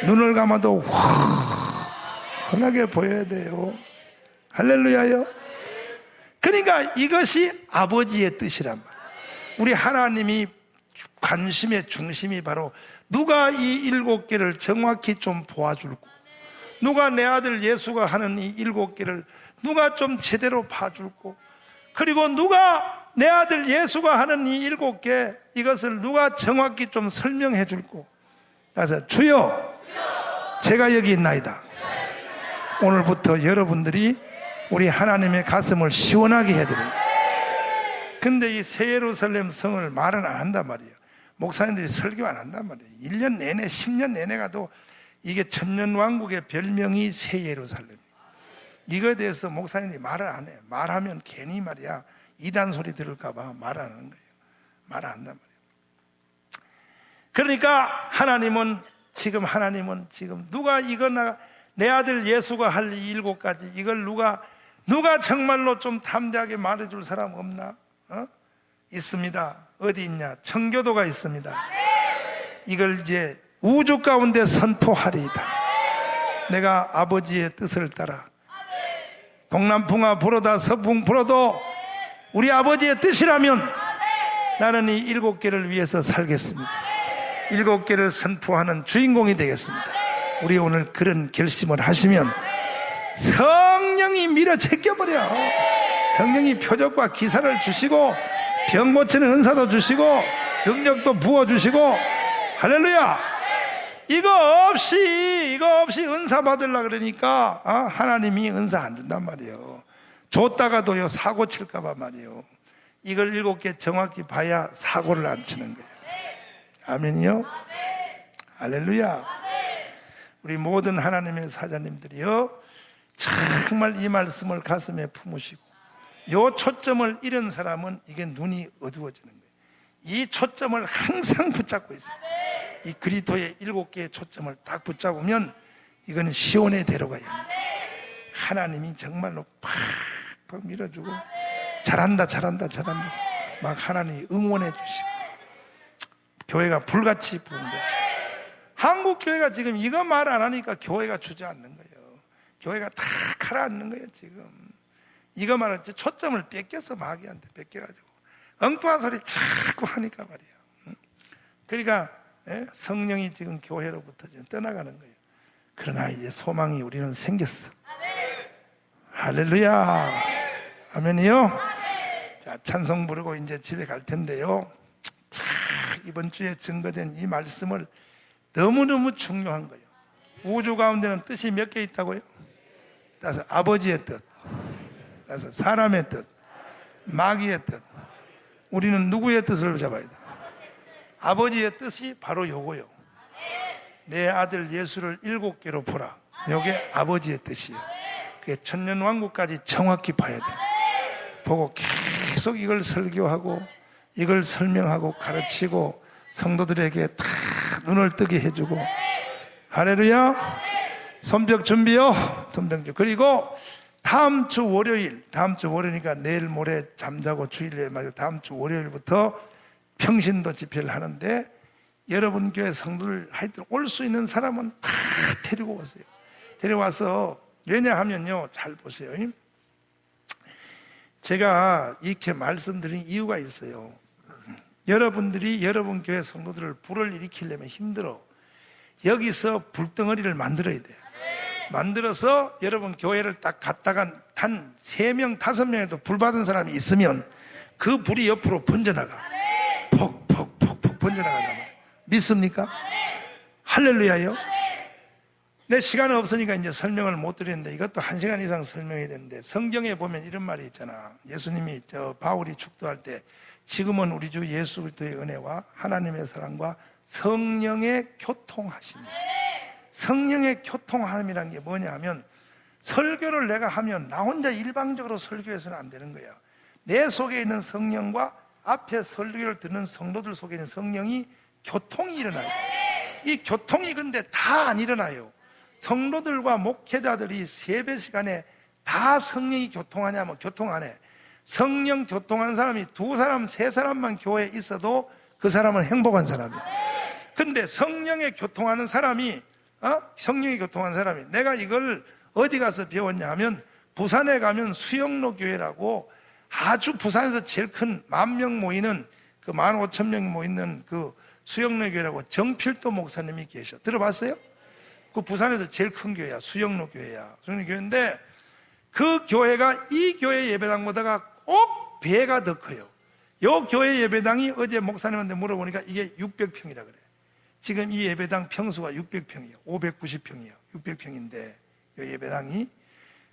눈을 감아도 훤하게 보여야 돼요. 할렐루야요. 그러니까 이것이 아버지의 뜻이란 말이에요. 우리 하나님이 관심의 중심이 바로 누가 이 7개를 정확히 좀 보아줄고, 누가 내 아들 예수가 하는 이 7개를 누가 좀 제대로 봐줄고, 그리고 누가 내 아들 예수가 하는 이 7개 이것을 누가 정확히 좀 설명해 줄고. 그래서 주여 제가 여기 있나이다. 오늘부터 여러분들이 우리 하나님의 가슴을 시원하게 해드려요. 근데 이 새 예루살렘 성을 말은 안 한단 말이에요. 목사님들이 설교 안 한단 말이에요. 1년 내내 10년 내내 가도 이게 천년왕국의 별명이 새 예루살렘. 이거에 대해서 목사님들이 말을 안 해요. 말하면 괜히 말이야 이단 소리 들을까 봐 말 안 하는 거예요. 말 안 한단 말이에요. 그러니까 하나님은 지금 누가 내 아들 예수가 할 이 7가지 이걸 누가 정말로 좀 담대하게 말해줄 사람 없나? 있습니다. 어디 있냐? 청교도가 있습니다. 이걸 이제 우주 가운데 선포하리이다. 내가 아버지의 뜻을 따라 동남풍아 불어다 서풍 불어도 우리 아버지의 뜻이라면 나는 이 7개를 위해서 살겠습니다. 7개를 선포하는 주인공이 되겠습니다. 우리 오늘 그런 결심을 하시면 성령이 밀어 제껴버려. 성령이 표적과 기사를 주시고 병 고치는 은사도 주시고 능력도 부어주시고. 할렐루야. 이거 없이 은사 받으려고 그러니까 하나님이 은사 안 준단 말이에요. 줬다가도요 사고 칠까봐 말이에요. 이걸 7개 정확히 봐야 사고를 안 치는 거예요. 아멘이요. 할렐루야. 우리 모든 하나님의 사자님들이요 정말 이 말씀을 가슴에 품으시고, 요 초점을 잃은 사람은 이게 눈이 어두워지는 거예요. 이 초점을 항상 붙잡고 있어요. 이 그리스도의 7개의 초점을 딱 붙잡으면 이거는 시온의 대로 가요. 하나님이 정말로 팍팍 밀어주고 잘한다 막 하나님이 응원해 주시고 교회가 불같이 부흥되시고. 한국 교회가 지금 이거 말 안 하니까 교회가 주저앉는 거예요. 교회가 다 가라앉는 거예요. 지금 이거 말할 때 초점을 뺏겼어. 마귀한테 뺏겨가지고 엉뚱한 소리 자꾸 하니까 말이에요. 그러니까 성령이 지금 교회로부터 지금 떠나가는 거예요. 그러나 이제 소망이 우리는 생겼어. 할렐루야. 아멘이요. 자, 찬송 부르고 이제 집에 갈 텐데요. 자, 이번 주에 증거된 이 말씀을 너무너무 중요한 거예요. 우주 가운데는 뜻이 몇 개 있다고요? 따라서 아버지의 뜻, 따라서 사람의 뜻, 마귀의 뜻. 우리는 누구의 뜻을 잡아야 돼? 아버지의 뜻이 바로 요거요. 내 아들 예수를 7개로 보라. 요게 아버지의 뜻이에요. 그게 천년왕국까지 정확히 봐야 돼. 보고 계속 이걸 설교하고 이걸 설명하고 가르치고 성도들에게 다 눈을 뜨게 해주고. 할렐루야. 손뼉 준비요. 손뼉 준비. 그리고 다음 주 월요일이니까 내일 모레 잠자고 주일에 말고 다음 주 월요일부터 평신도 집회를 하는데 여러분 교회 성도들 하여튼 올 수 있는 사람은 다 데리고 오세요. 데려와서 왜냐하면요, 잘 보세요. 제가 이렇게 말씀드린 이유가 있어요. 여러분들이 여러분 교회 성도들을 불을 일으키려면 힘들어. 여기서 불덩어리를 만들어야 돼요. 만들어서 여러분 교회를 딱 갔다가 단 3명, 5명에도 불 받은 사람이 있으면 그 불이 옆으로 번져나가. 폭폭폭폭 번져나가단 말이에요. 믿습니까? 할렐루야요. 내 시간은 없으니까 이제 설명을 못 드리는데 이것도 1시간 이상 설명해야 되는데 성경에 보면 이런 말이 있잖아. 예수님이 바울이 축도할 때 지금은 우리 주 예수 그리스도의 은혜와 하나님의 사랑과 성령의 교통하심. 성령의 교통함이란 게 뭐냐 하면 설교를 내가 하면 나 혼자 일방적으로 설교해서는 안 되는 거야. 내 속에 있는 성령과 앞에 설교를 듣는 성도들 속에 있는 성령이 교통이 일어나요. 이 교통이 근데 다 안 일어나요. 성도들과 목회자들이 예배 시간에 다 성령이 교통하냐면 교통 안 해. 성령 교통하는 사람이 2사람, 3사람만 교회에 있어도 그 사람은 행복한 사람이에요. 근데 성령에 교통하는 사람이 성령이 교통하는 사람이 내가 이걸 어디 가서 배웠냐 하면 부산에 가면 수영로 교회라고 아주 부산에서 제일 큰 10,000명 모이는 그 15,000명이 모이는 그 수영로 교회라고 정필도 목사님이 계셔. 들어봤어요? 그 부산에서 제일 큰 교회야. 수영로 교회야. 수영로 교회인데 그 교회가 이 교회 예배당보다가 꼭 배가 더 커요. 요 교회 예배당이 어제 목사님한테 물어보니까 이게 600평이라 그래. 지금 이 예배당 평수가 600평이에요. 590평이에요. 600평인데 이 예배당이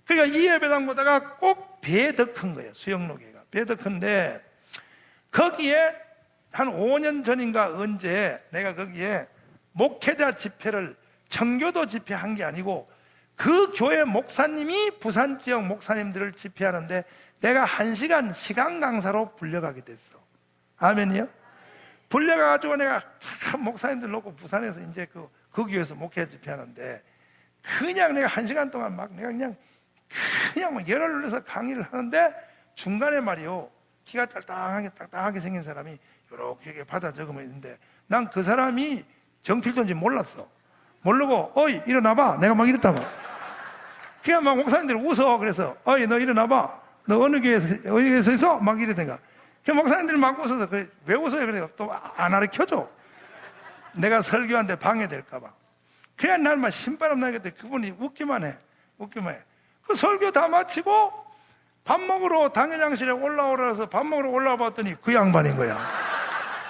그러니까 이 예배당보다가 꼭 배 더 큰 거예요. 수영로 교회가 배 더 큰데 거기에 한 5년 전인가 언제 내가 거기에 목회자 집회를 청교도 집회한 게 아니고 그 교회 목사님이 부산 지역 목사님들을 집회하는데 내가 1시간 시간 강사로 불려가게 됐어. 아멘이요? 불려가가지고 내가 참 목사님들 놓고 부산에서 이제 그 교회에서 목회자 집회하는데 그냥 내가 1시간 동안 막 내가 그냥 막 열을 올려서 강의를 하는데 중간에 말이요 키가 딱딱하게 생긴 사람이 이렇게 받아 적으면 있는데 난 그 사람이 정필도인지 몰랐어. 모르고 어이 일어나봐 내가 막 이랬다 막 그냥 막 목사님들이 웃어. 그래서 어이 너 일어나봐 너 어느 교회에서 있어? 막 이러던가. 그냥 목사님들이 막 웃어서 그래 왜 웃어요? 그래 또 안 가르쳐줘. 내가 설교하는데 방해될까봐. 그냥 날 막 신바람 나겠대. 그분이 웃기만 해. 그 설교 다 마치고 밥 먹으러 당회장실에 올라오라 해서 밥 먹으러 올라와 봤더니 그 양반인 거야.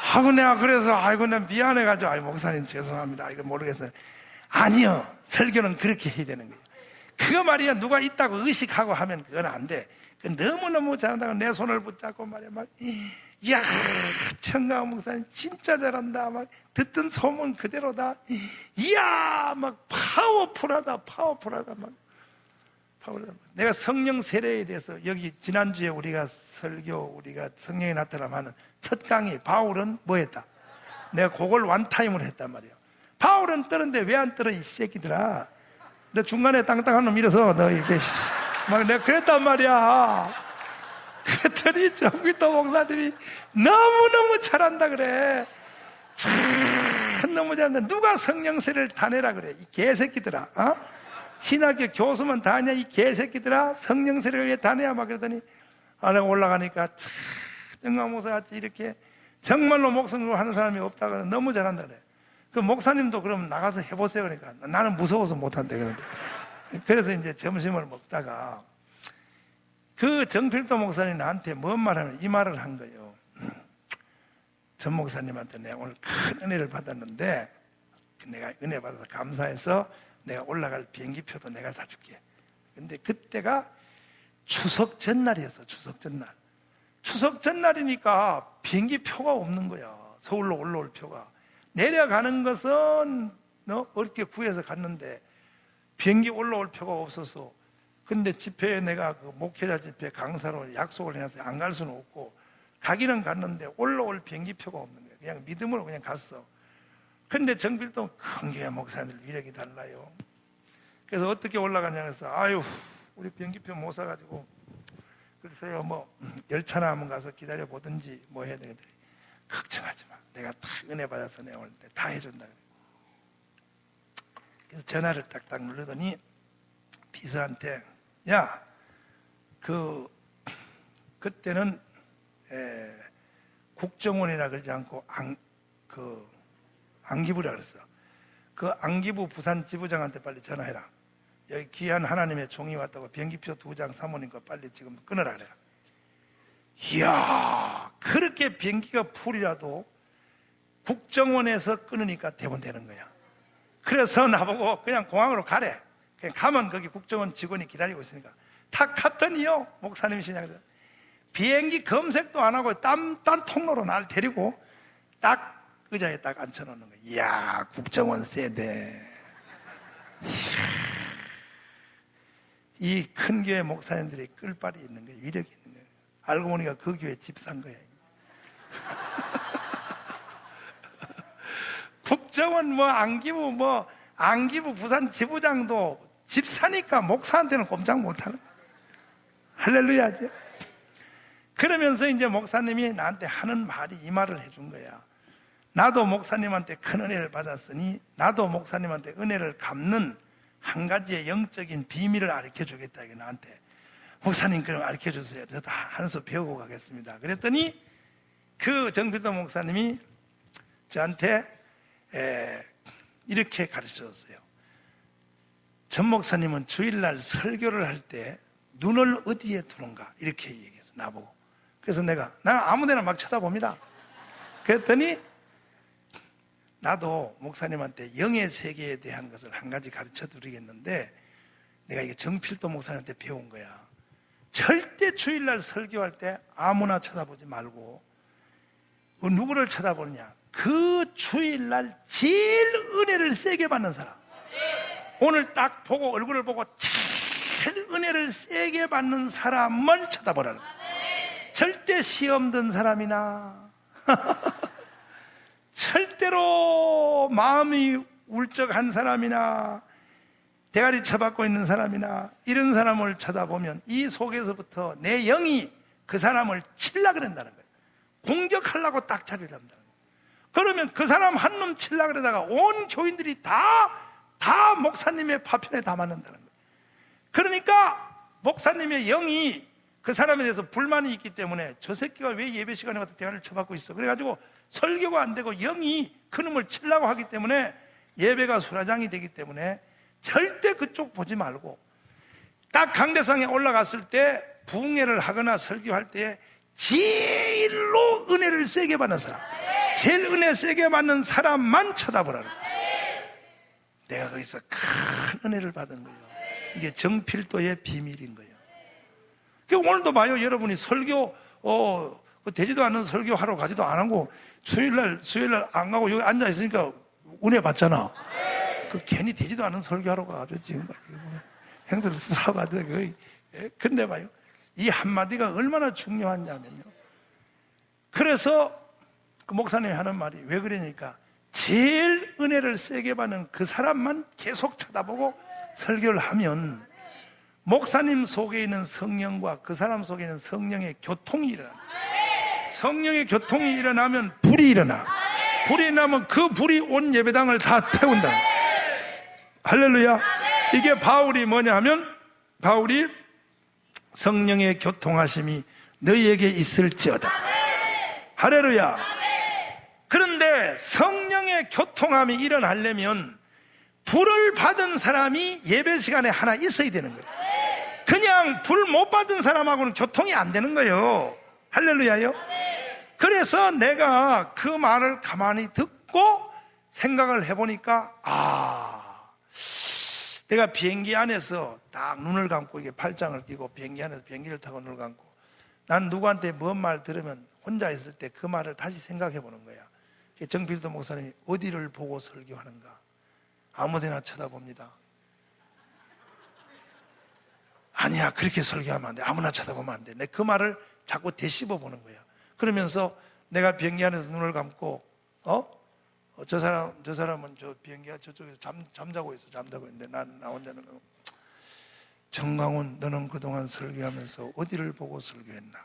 하고 내가 그래서 아이고 내가 미안해가지고 아이 목사님 죄송합니다. 이거 모르겠어요. 아니요. 설교는 그렇게 해야 되는 거예요. 그거 말이야 누가 있다고 의식하고 하면 그건 안 돼. 너무너무 잘한다고 내 손을 붙잡고 말이야 막 이야 청강 목사님 진짜 잘한다 막 듣던 소문 그대로다. 이야 막 파워풀하다 막 내가 성령 세례에 대해서 여기 지난주에 우리가 성령이 나타나면 하는 첫 강의 바울은 뭐 했다? 내가 그걸 원타임으로 했단 말이야. 바울은 뜨는데 왜 안 뜨러 이 새끼들아. 너 중간에 땅땅한 놈 밀어서 너 이렇게 막 내가 그랬단 말이야. 그랬더니 정필도 목사님이 너무너무 잘한다 그래. 참 너무 잘한다. 누가 성령 세례를 다 내라 그래. 이 개새끼들아. 신학교 교수만 다 하냐 이 개새끼들아. 성령 세례를 왜 다 내야 막 그러더니 내가 올라가니까 참 정강 목사같이 이렇게 정말로 목성으로 하는 사람이 없다 그래. 너무 잘한다 그래. 그 목사님도 그럼 나가서 해보세요. 그러니까 나는 무서워서 못한대. 그런데 그래서 이제 점심을 먹다가 그 정필도 목사님이 나한테 뭔 말하면 이 말을 한 거예요. 전 목사님한테 내가 오늘 큰 은혜를 받았는데 내가 은혜 받아서 감사해서 내가 올라갈 비행기표도 내가 사줄게. 근데 그때가 추석 전날이었어. 추석 전날이니까 비행기표가 없는 거야. 서울로 올라올 표가. 내려가는 것은 어렵게 구해서 갔는데 비행기 올라올 표가 없어서 근데 집회에 내가 그 목회자 집회 강사로 약속을 해놔서 안 갈 수는 없고 가기는 갔는데 올라올 비행기 표가 없는 거예요. 그냥 믿음으로 그냥 갔어. 근데 정필동 큰 교회 목사님들 위력이 달라요. 그래서 어떻게 올라가냐 해서 아유 우리 비행기표 못 사가지고 그래서요 뭐 열차나 한번 가서 기다려 보든지 뭐 해야 되겠더니 걱정하지 마. 내가 다 은혜 받아서 내가 올 때 다 해준다. 그래서 전화를 딱딱 누르더니 비서한테 야 그때는 국정원이라 그러지 않고 안기부라 그랬어. 그 안기부 부산 지부장한테 빨리 전화해라. 여기 귀한 하나님의 종이 왔다고 비행기표 2장 사모님 거 빨리 지금 끊으라 그래. 이야 그렇게 비행기가 풀이라도 국정원에서 끊으니까 대본되는 거야. 그래서 나보고 그냥 공항으로 가래. 그냥 가면 거기 국정원 직원이 기다리고 있으니까 탁 갔더니요 목사님 신앙에서 비행기 검색도 안 하고 딴 통로로 날 데리고 딱 의자에 딱 앉혀놓는 거야. 이야 국정원 세대. 이 큰 교회 목사님들이 끌발이 있는 거예요. 위력이 있는 거예요. 알고 보니까 그 교회 집 산 거예요. 국정원 안기부 부산 지부장도 집 사니까 목사한테는 꼼짝 못하는 거예요. 할렐루야죠. 그러면서 이제 목사님이 나한테 하는 말이 이 말을 해준 거야. 나도 목사님한테 큰 은혜를 받았으니 나도 목사님한테 은혜를 갚는 한 가지의 영적인 비밀을 가르쳐 주겠다. 이게 나한테. 목사님 그럼 가르쳐 주세요. 저도 한 수 배우고 가겠습니다. 그랬더니 그 정필도 목사님이 저한테 이렇게 가르쳐 줬어요. 전 목사님은 주일날 설교를 할 때 눈을 어디에 두는가 이렇게 얘기했어 나보고. 그래서 내가 아무데나 막 쳐다봅니다. 그랬더니 나도 목사님한테 영의 세계에 대한 것을 한 가지 가르쳐 드리겠는데 내가 이게 정필도 목사님한테 배운 거야. 절대 주일날 설교할 때 아무나 쳐다보지 말고 누구를 쳐다보느냐? 그 주일날 제일 은혜를 세게 받는 사람. 오늘 딱 보고 얼굴을 보고 제일 은혜를 세게 받는 사람을 쳐다보라는 거야. 절대 시험 든 사람이나 절대로 마음이 울적한 사람이나 대가리 쳐박고 있는 사람이나 이런 사람을 쳐다보면 이 속에서부터 내 영이 그 사람을 칠라 그런다는 거예요. 공격하려고 딱 자리를 잡는다는 거예요. 그러면 그 사람 한 놈 칠라 그러다가 온 교인들이 다 목사님의 파편에 다 맞는다는 거예요. 그러니까 목사님의 영이 그 사람에 대해서 불만이 있기 때문에 저 새끼가 왜 예배 시간에 와서 대가리를 쳐박고 있어. 그래가지고 설교가 안 되고 영이 그놈을 치려고 하기 때문에 예배가 수라장이 되기 때문에 절대 그쪽 보지 말고 딱 강대상에 올라갔을 때 부흥회를 하거나 설교할 때 제일로 은혜를 세게 받는 사람, 제일 은혜 세게 받는 사람만 쳐다보라는 거예요. 내가 거기서 큰 은혜를 받은 거예요. 이게 정필도의 비밀인 거예요. 오늘도 봐요. 여러분이 설교 되지도 않는 설교하러 가지도 안 하고 수요일날 안 가고 여기 앉아 있으니까 은혜 받잖아. 그 괜히 되지도 않은 설교하러 가가지고 지금 행들 수사하고 가지고 근데 봐요. 이 한마디가 얼마나 중요하냐면요. 그래서 그 목사님이 하는 말이 왜 그러니까 제일 은혜를 세게 받는 그 사람만 계속 쳐다보고 설교를 하면 목사님 속에 있는 성령과 그 사람 속에 있는 성령의 교통이 일어나. 성령의 교통이 일어나면 불이 일어나. 불이 일어나면 그 불이 온 예배당을 다 태운다. 할렐루야. 이게 바울이 뭐냐 하면 바울이 성령의 교통하심이 너희에게 있을지어다. 할렐루야. 그런데 성령의 교통함이 일어나려면 불을 받은 사람이 예배 시간에 하나 있어야 되는 거예요. 그냥 불 못 받은 사람하고는 교통이 안 되는 거예요. 할렐루야요. 그래서 내가 그 말을 가만히 듣고 생각을 해보니까 내가 비행기 안에서 딱 눈을 감고 이게 팔짱을 끼고 비행기 안에서 비행기를 타고 눈을 감고 난 누구한테 뭔 말 들으면 혼자 있을 때 그 말을 다시 생각해 보는 거야. 정필도 목사님이 어디를 보고 설교하는가? 아무데나 쳐다봅니다. 아니야, 그렇게 설교하면 안 돼. 아무나 쳐다보면 안 돼. 내 그 말을 자꾸 되씹어 보는 거야. 그러면서 내가 비행기 안에서 눈을 감고 저 사람은 저 비행기가 저쪽에서 잠자고 있어. 잠자고 있는데 나 혼자는 정강훈, 너는 그동안 설교하면서 어디를 보고 설교했나?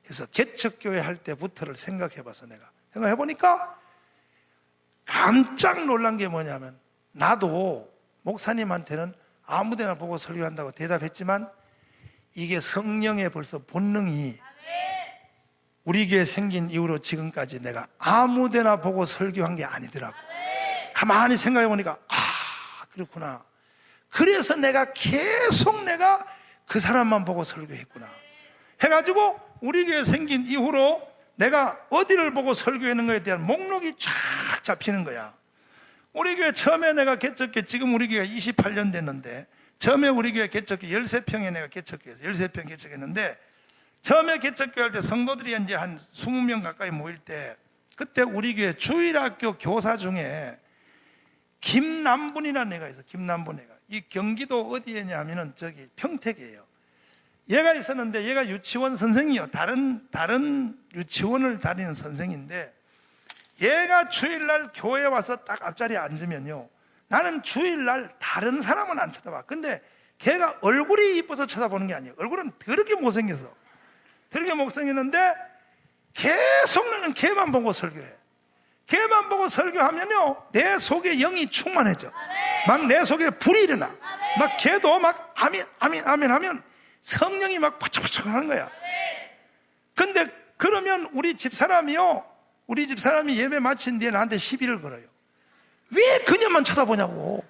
그래서 개척교회 할 때부터를 생각해봐서 내가 생각해보니까 깜짝 놀란 게 뭐냐면, 나도 목사님한테는 아무데나 보고 설교한다고 대답했지만 이게 성령의 벌써 본능이 우리 교회 생긴 이후로 지금까지 내가 아무데나 보고 설교한 게 아니더라고. 가만히 생각해 보니까 그렇구나. 그래서 내가 계속 내가 그 사람만 보고 설교했구나 해가지고 우리 교회 생긴 이후로 내가 어디를 보고 설교하는 거에 대한 목록이 쫙 잡히는 거야. 우리 교회 처음에 내가 개척교회, 지금 우리 교회가 28년 됐는데, 처음에 우리 교회 개척교회 13평에 내가 개척교회에서 13평 개척했는데, 처음에 개척교회 할 때 성도들이 이제 한 20명 가까이 모일 때, 그때 우리 교회 주일학교 교사 중에 김남분이라는 애가 있어. 김남분 애가. 이 경기도 어디에냐면은 저기 평택이에요. 얘가 있었는데 얘가 유치원 선생이요. 다른 유치원을 다니는 선생인데, 얘가 주일날 교회에 와서 딱 앞자리에 앉으면요, 나는 주일날 다른 사람은 안 쳐다봐. 근데 걔가 얼굴이 이뻐서 쳐다보는 게 아니에요. 얼굴은 더럽게 못생겨서. 더럽게 못생겼는데 계속 나는 걔만 보고 설교해. 걔만 보고 설교하면요, 내 속에 영이 충만해져. 막 내 속에 불이 일어나. 막 걔도 막 아멘 아멘 아멘 하면 성령이 막 바짝바짝 하는 거야. 근데 그러면 우리 집사람이 예배 마친 뒤에 나한테 시비를 걸어요. 왜 그녀만 쳐다보냐고.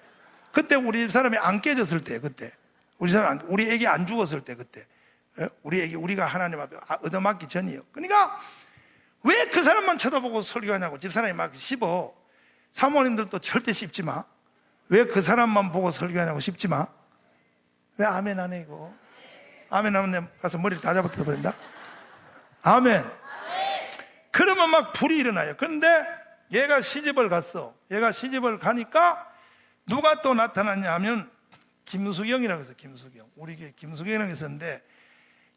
그때 우리 집사람이 안 깨졌을 때, 그때 우리 애기 안 죽었을 때, 그때 우리 애기 우리가 하나님 앞에 얻어맞기 전이에요. 그러니까 왜 그 사람만 쳐다보고 설교하냐고 집사람이 막 씹어. 사모님들도 절대 씹지 마. 왜 그 사람만 보고 설교하냐고 씹지 마. 왜 아멘 안 해 이거? 아멘 하면 내 가서 머리를 다 잡아뜯어 버린다. 아멘. 그러면 막 불이 일어나요. 그런데 얘가 시집을 갔어. 얘가 시집을 가니까 누가 또 나타났냐 하면 김수경이라고 해서, 김수경, 우리 교회 김수경이라고 있었는데,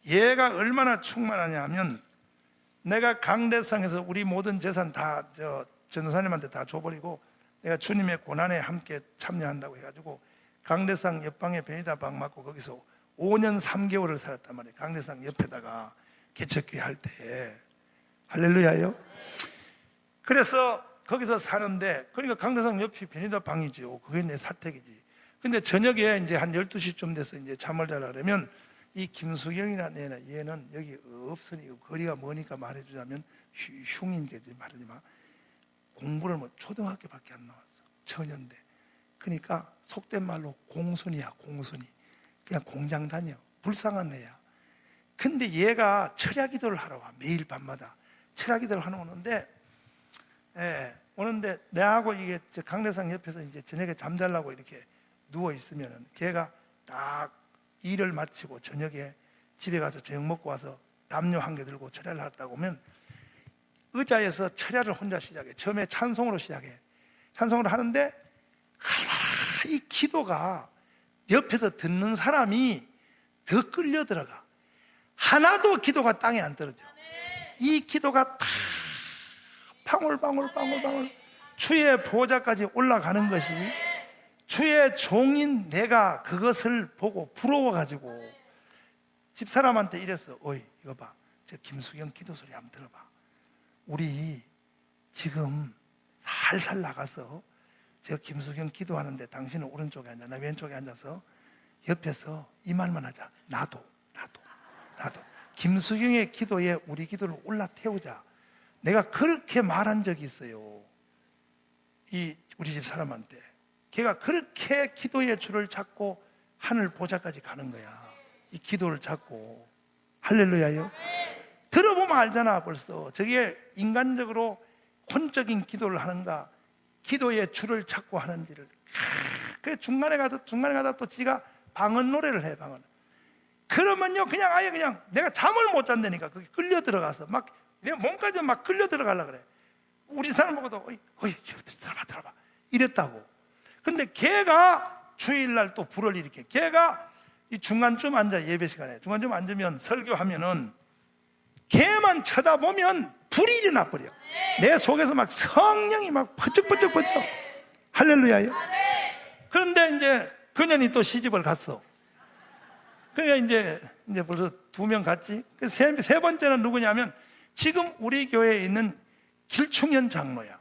얘가 얼마나 충만하냐 하면, 내가 강대상에서 우리 모든 재산 다 전도사님한테 다 줘버리고 내가 주님의 고난에 함께 참여한다고 해가지고 강대상 옆방에 베니다방 맞고 거기서 5년 3개월을 살았단 말이에요. 강대상 옆에다가 개척교회 할 때. 할렐루야요. 그래서 거기서 사는데, 그러니까 강대상 옆이 베니다방이지요. 그게 내 사택이지. 근데 저녁에 이제 한 12시쯤 돼서 이제 잠을 자라 그러면 이 김수경이라는 얘는 여기 없으니 거리가 머니까 말해주자면 흉인지 말하지만 공부를 뭐 초등학교밖에 안 나왔어. 처년대. 그러니까 속된 말로 공순이야. 공순이. 그냥 공장 다녀. 불쌍한 애야. 근데 얘가 철야 기도를 하러 와. 매일 밤마다 철야 기도를 하러 오는데, 오는데 내하고 이게 강대상 옆에서 이제 저녁에 잠자려고 이렇게 누워 있으면은 걔가 딱 일을 마치고 저녁에 집에 가서 저녁 먹고 와서 담요 한 개 들고 철야를 하다가 오면 의자에서 철야를 혼자 시작해. 처음에 찬송으로 시작해. 찬송을 하는데 이 기도가 옆에서 듣는 사람이 더 끌려 들어가. 하나도 기도가 땅에 안 떨어져. 이 기도가 다 방울방울 주의 보좌까지 올라가는 것이, 주의 종인 내가 그것을 보고 부러워가지고 집사람한테 이랬어. 어이 이거 봐, 저 김수경 기도 소리 한번 들어봐. 우리 지금 살살 나가서 저 김수경 기도하는데 당신은 오른쪽에 앉아, 나 왼쪽에 앉아서 옆에서 이 말만 하자. 나도 김수경의 기도에 우리 기도를 올라태우자. 내가 그렇게 말한 적이 있어요. 우리 집 사람한테. 걔가 그렇게 기도의 줄을 찾고 하늘 보좌까지 가는 거야. 이 기도를 찾고. 할렐루야요. 들어보면 알잖아. 벌써 저게 인간적으로 혼적인 기도를 하는가, 기도의 줄을 찾고 하는지를. 그래 중간에 가다 또 지가 방언 노래를 해. 방언. 그러면요 그냥 아예 그냥 내가 잠을 못 잔다니까. 거기 끌려 들어가서 막 내 몸까지 막 끌려 들어가려 그래. 우리 사람 보고도 어이 들어봐 이랬다고. 근데 걔가 주일날 또 불을 일으켜. 걔가 이 중간쯤 앉아. 예배 시간에 중간쯤 앉으면 설교하면은 걔만 쳐다보면 불이 일어나 버려. 내 속에서 막 성령이 막 퍼쩍퍼쩍. 할렐루야요. 그런데 이제 그년이 또 시집을 갔어. 그러니까 이제 벌써 2명 갔지. 세 번째는 누구냐면 지금 우리 교회에 있는 길충현 장로야.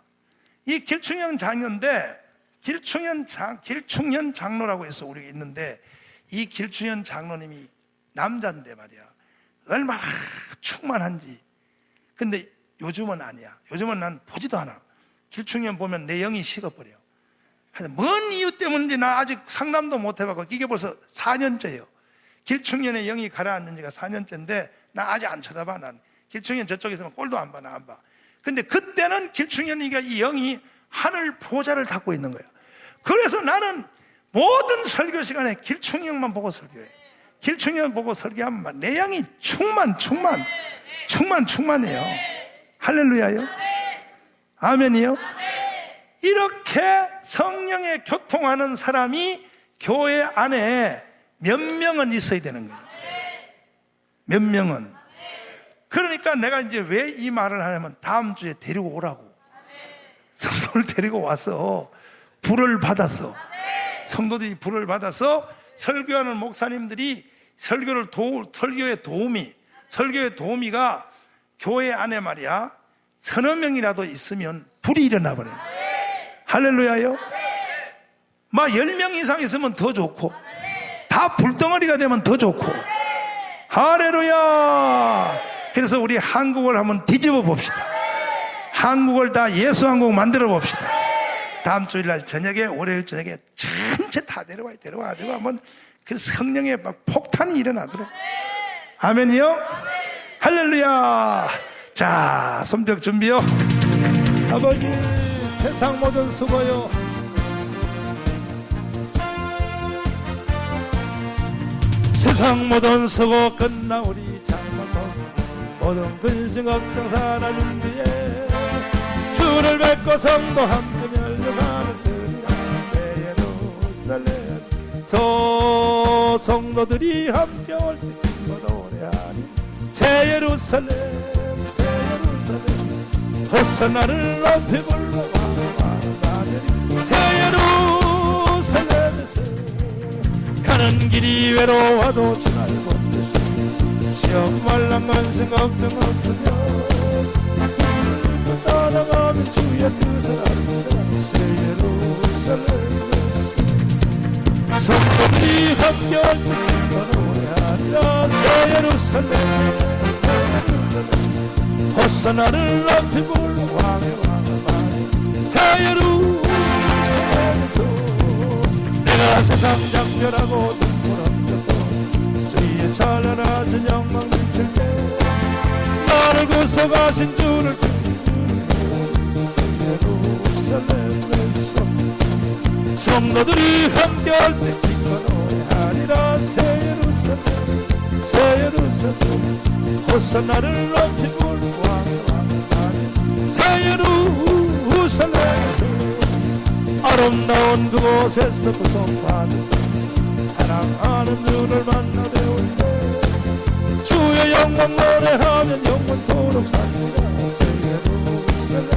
이 길충현 장로인데 길충현 장로라고 해서 우리가 있는데, 이 길충현 장로님이 남자인데 말이야, 얼마나 충만한지. 근데 요즘은 아니야. 요즘은 난 보지도 않아. 길충현 보면 내 영이 식어버려. 뭔 이유 때문인지 나 아직 상담도 못 해봤고, 이게 벌써 4년째예요. 길충현의 영이 가라앉은 지가 4년째인데 나 아직 안 쳐다봐. 난 길충현 저쪽에 있으면 꼴도 안 봐. 나 안 봐. 근데 그때는 길충현이가 이 영이 하늘 보좌를 닫고 있는 거야. 그래서 나는 모든 설교 시간에 길충현만 보고 설교해. 길충현 보고 설교하면 내 영이 충만해요. 할렐루야요. 아멘이요. 이렇게 성령에 교통하는 사람이 교회 안에 몇 명은 있어야 되는 거예요. 몇 명은. 그러니까 내가 이제 왜 이 말을 하냐면, 다음 주에 데리고 오라고. 성도를 데리고 와서 불을 받았어. 성도들이 불을 받아서 설교하는 목사님들이 설교의 도우미가 교회 안에 말이야 서너 명이라도 있으면 불이 일어나 버려요. 할렐루야요. 막 10명 이상 있으면 더 좋고, 다 불덩어리가 되면 더 좋고. 할렐루야. 그래서 우리 한국을 한번 뒤집어 봅시다. 한국을 다 예수 한국 만들어 봅시다. 다음 주일날 저녁에, 월요일 저녁에 전체 다 데려와가지고 한번 그 성령의 막 폭탄이 일어나도록. 아멘이요. 할렐루야. 자, 손뼉 준비요. 아버지, 세상 모든 수고요, 세상 모든 수고 끝나 우리 장막하면서 모든 근심 걱정 사라진 뒤에 주를 뵙고 성도 함께 열려가는 스리라 새 예루살렘 성도들이 함께 올 때 노래하니 새 예루살렘 호산나를 높이 불러 새 예루살렘에서 가는 길이 외로워도 주 알고 시험 말랑 관심 걱정 없으며 따라가면 주의 뜻을 알리라 새 예루살렘 성도들이 함께 올 때 노래하리라 새 예루살렘 호산나를 높이 불러 왕의 왕을 말해 새 예루살렘에서 내가 세상 장렬하고 눈물 없어도 주의 찬란하신 영광 비출 때 나를 구속하신 주를 예루살렘에서 성도들이 함께 할 때 기뻐 노래하리라 새 예루살렘 호산나를 높이 불러 왕의 왕을 말해 새 예루살렘에서 아름다운 그곳에서 구속받으사 사랑하는 주를 만나되 올때 주의 영광 노래하면 영원토록 살리라 새 예루살렘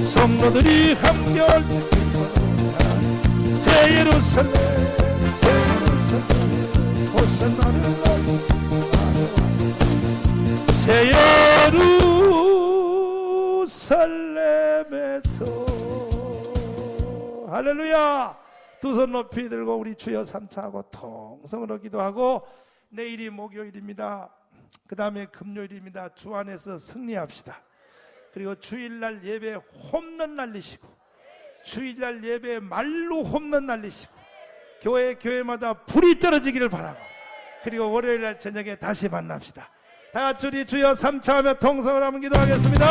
성도들이 함께 올 때 새 예루살렘 호산나를 높이 새 예루살렘에서. 할렐루야. 두 손 높이 들고 우리 주여 삼차하고 통성으로 기도하고, 내일이 목요일입니다. 그 다음에 금요일입니다. 주 안에서 승리합시다. 그리고 주일날 예배 홈런 날리시고, 주일날 예배 말로 홈런 날리시고, 교회마다 불이 떨어지기를 바라고, 그리고 월요일날 저녁에 다시 만납시다. 다 같이 우리 주여 삼차하며 통성을 한번 기도하겠습니다.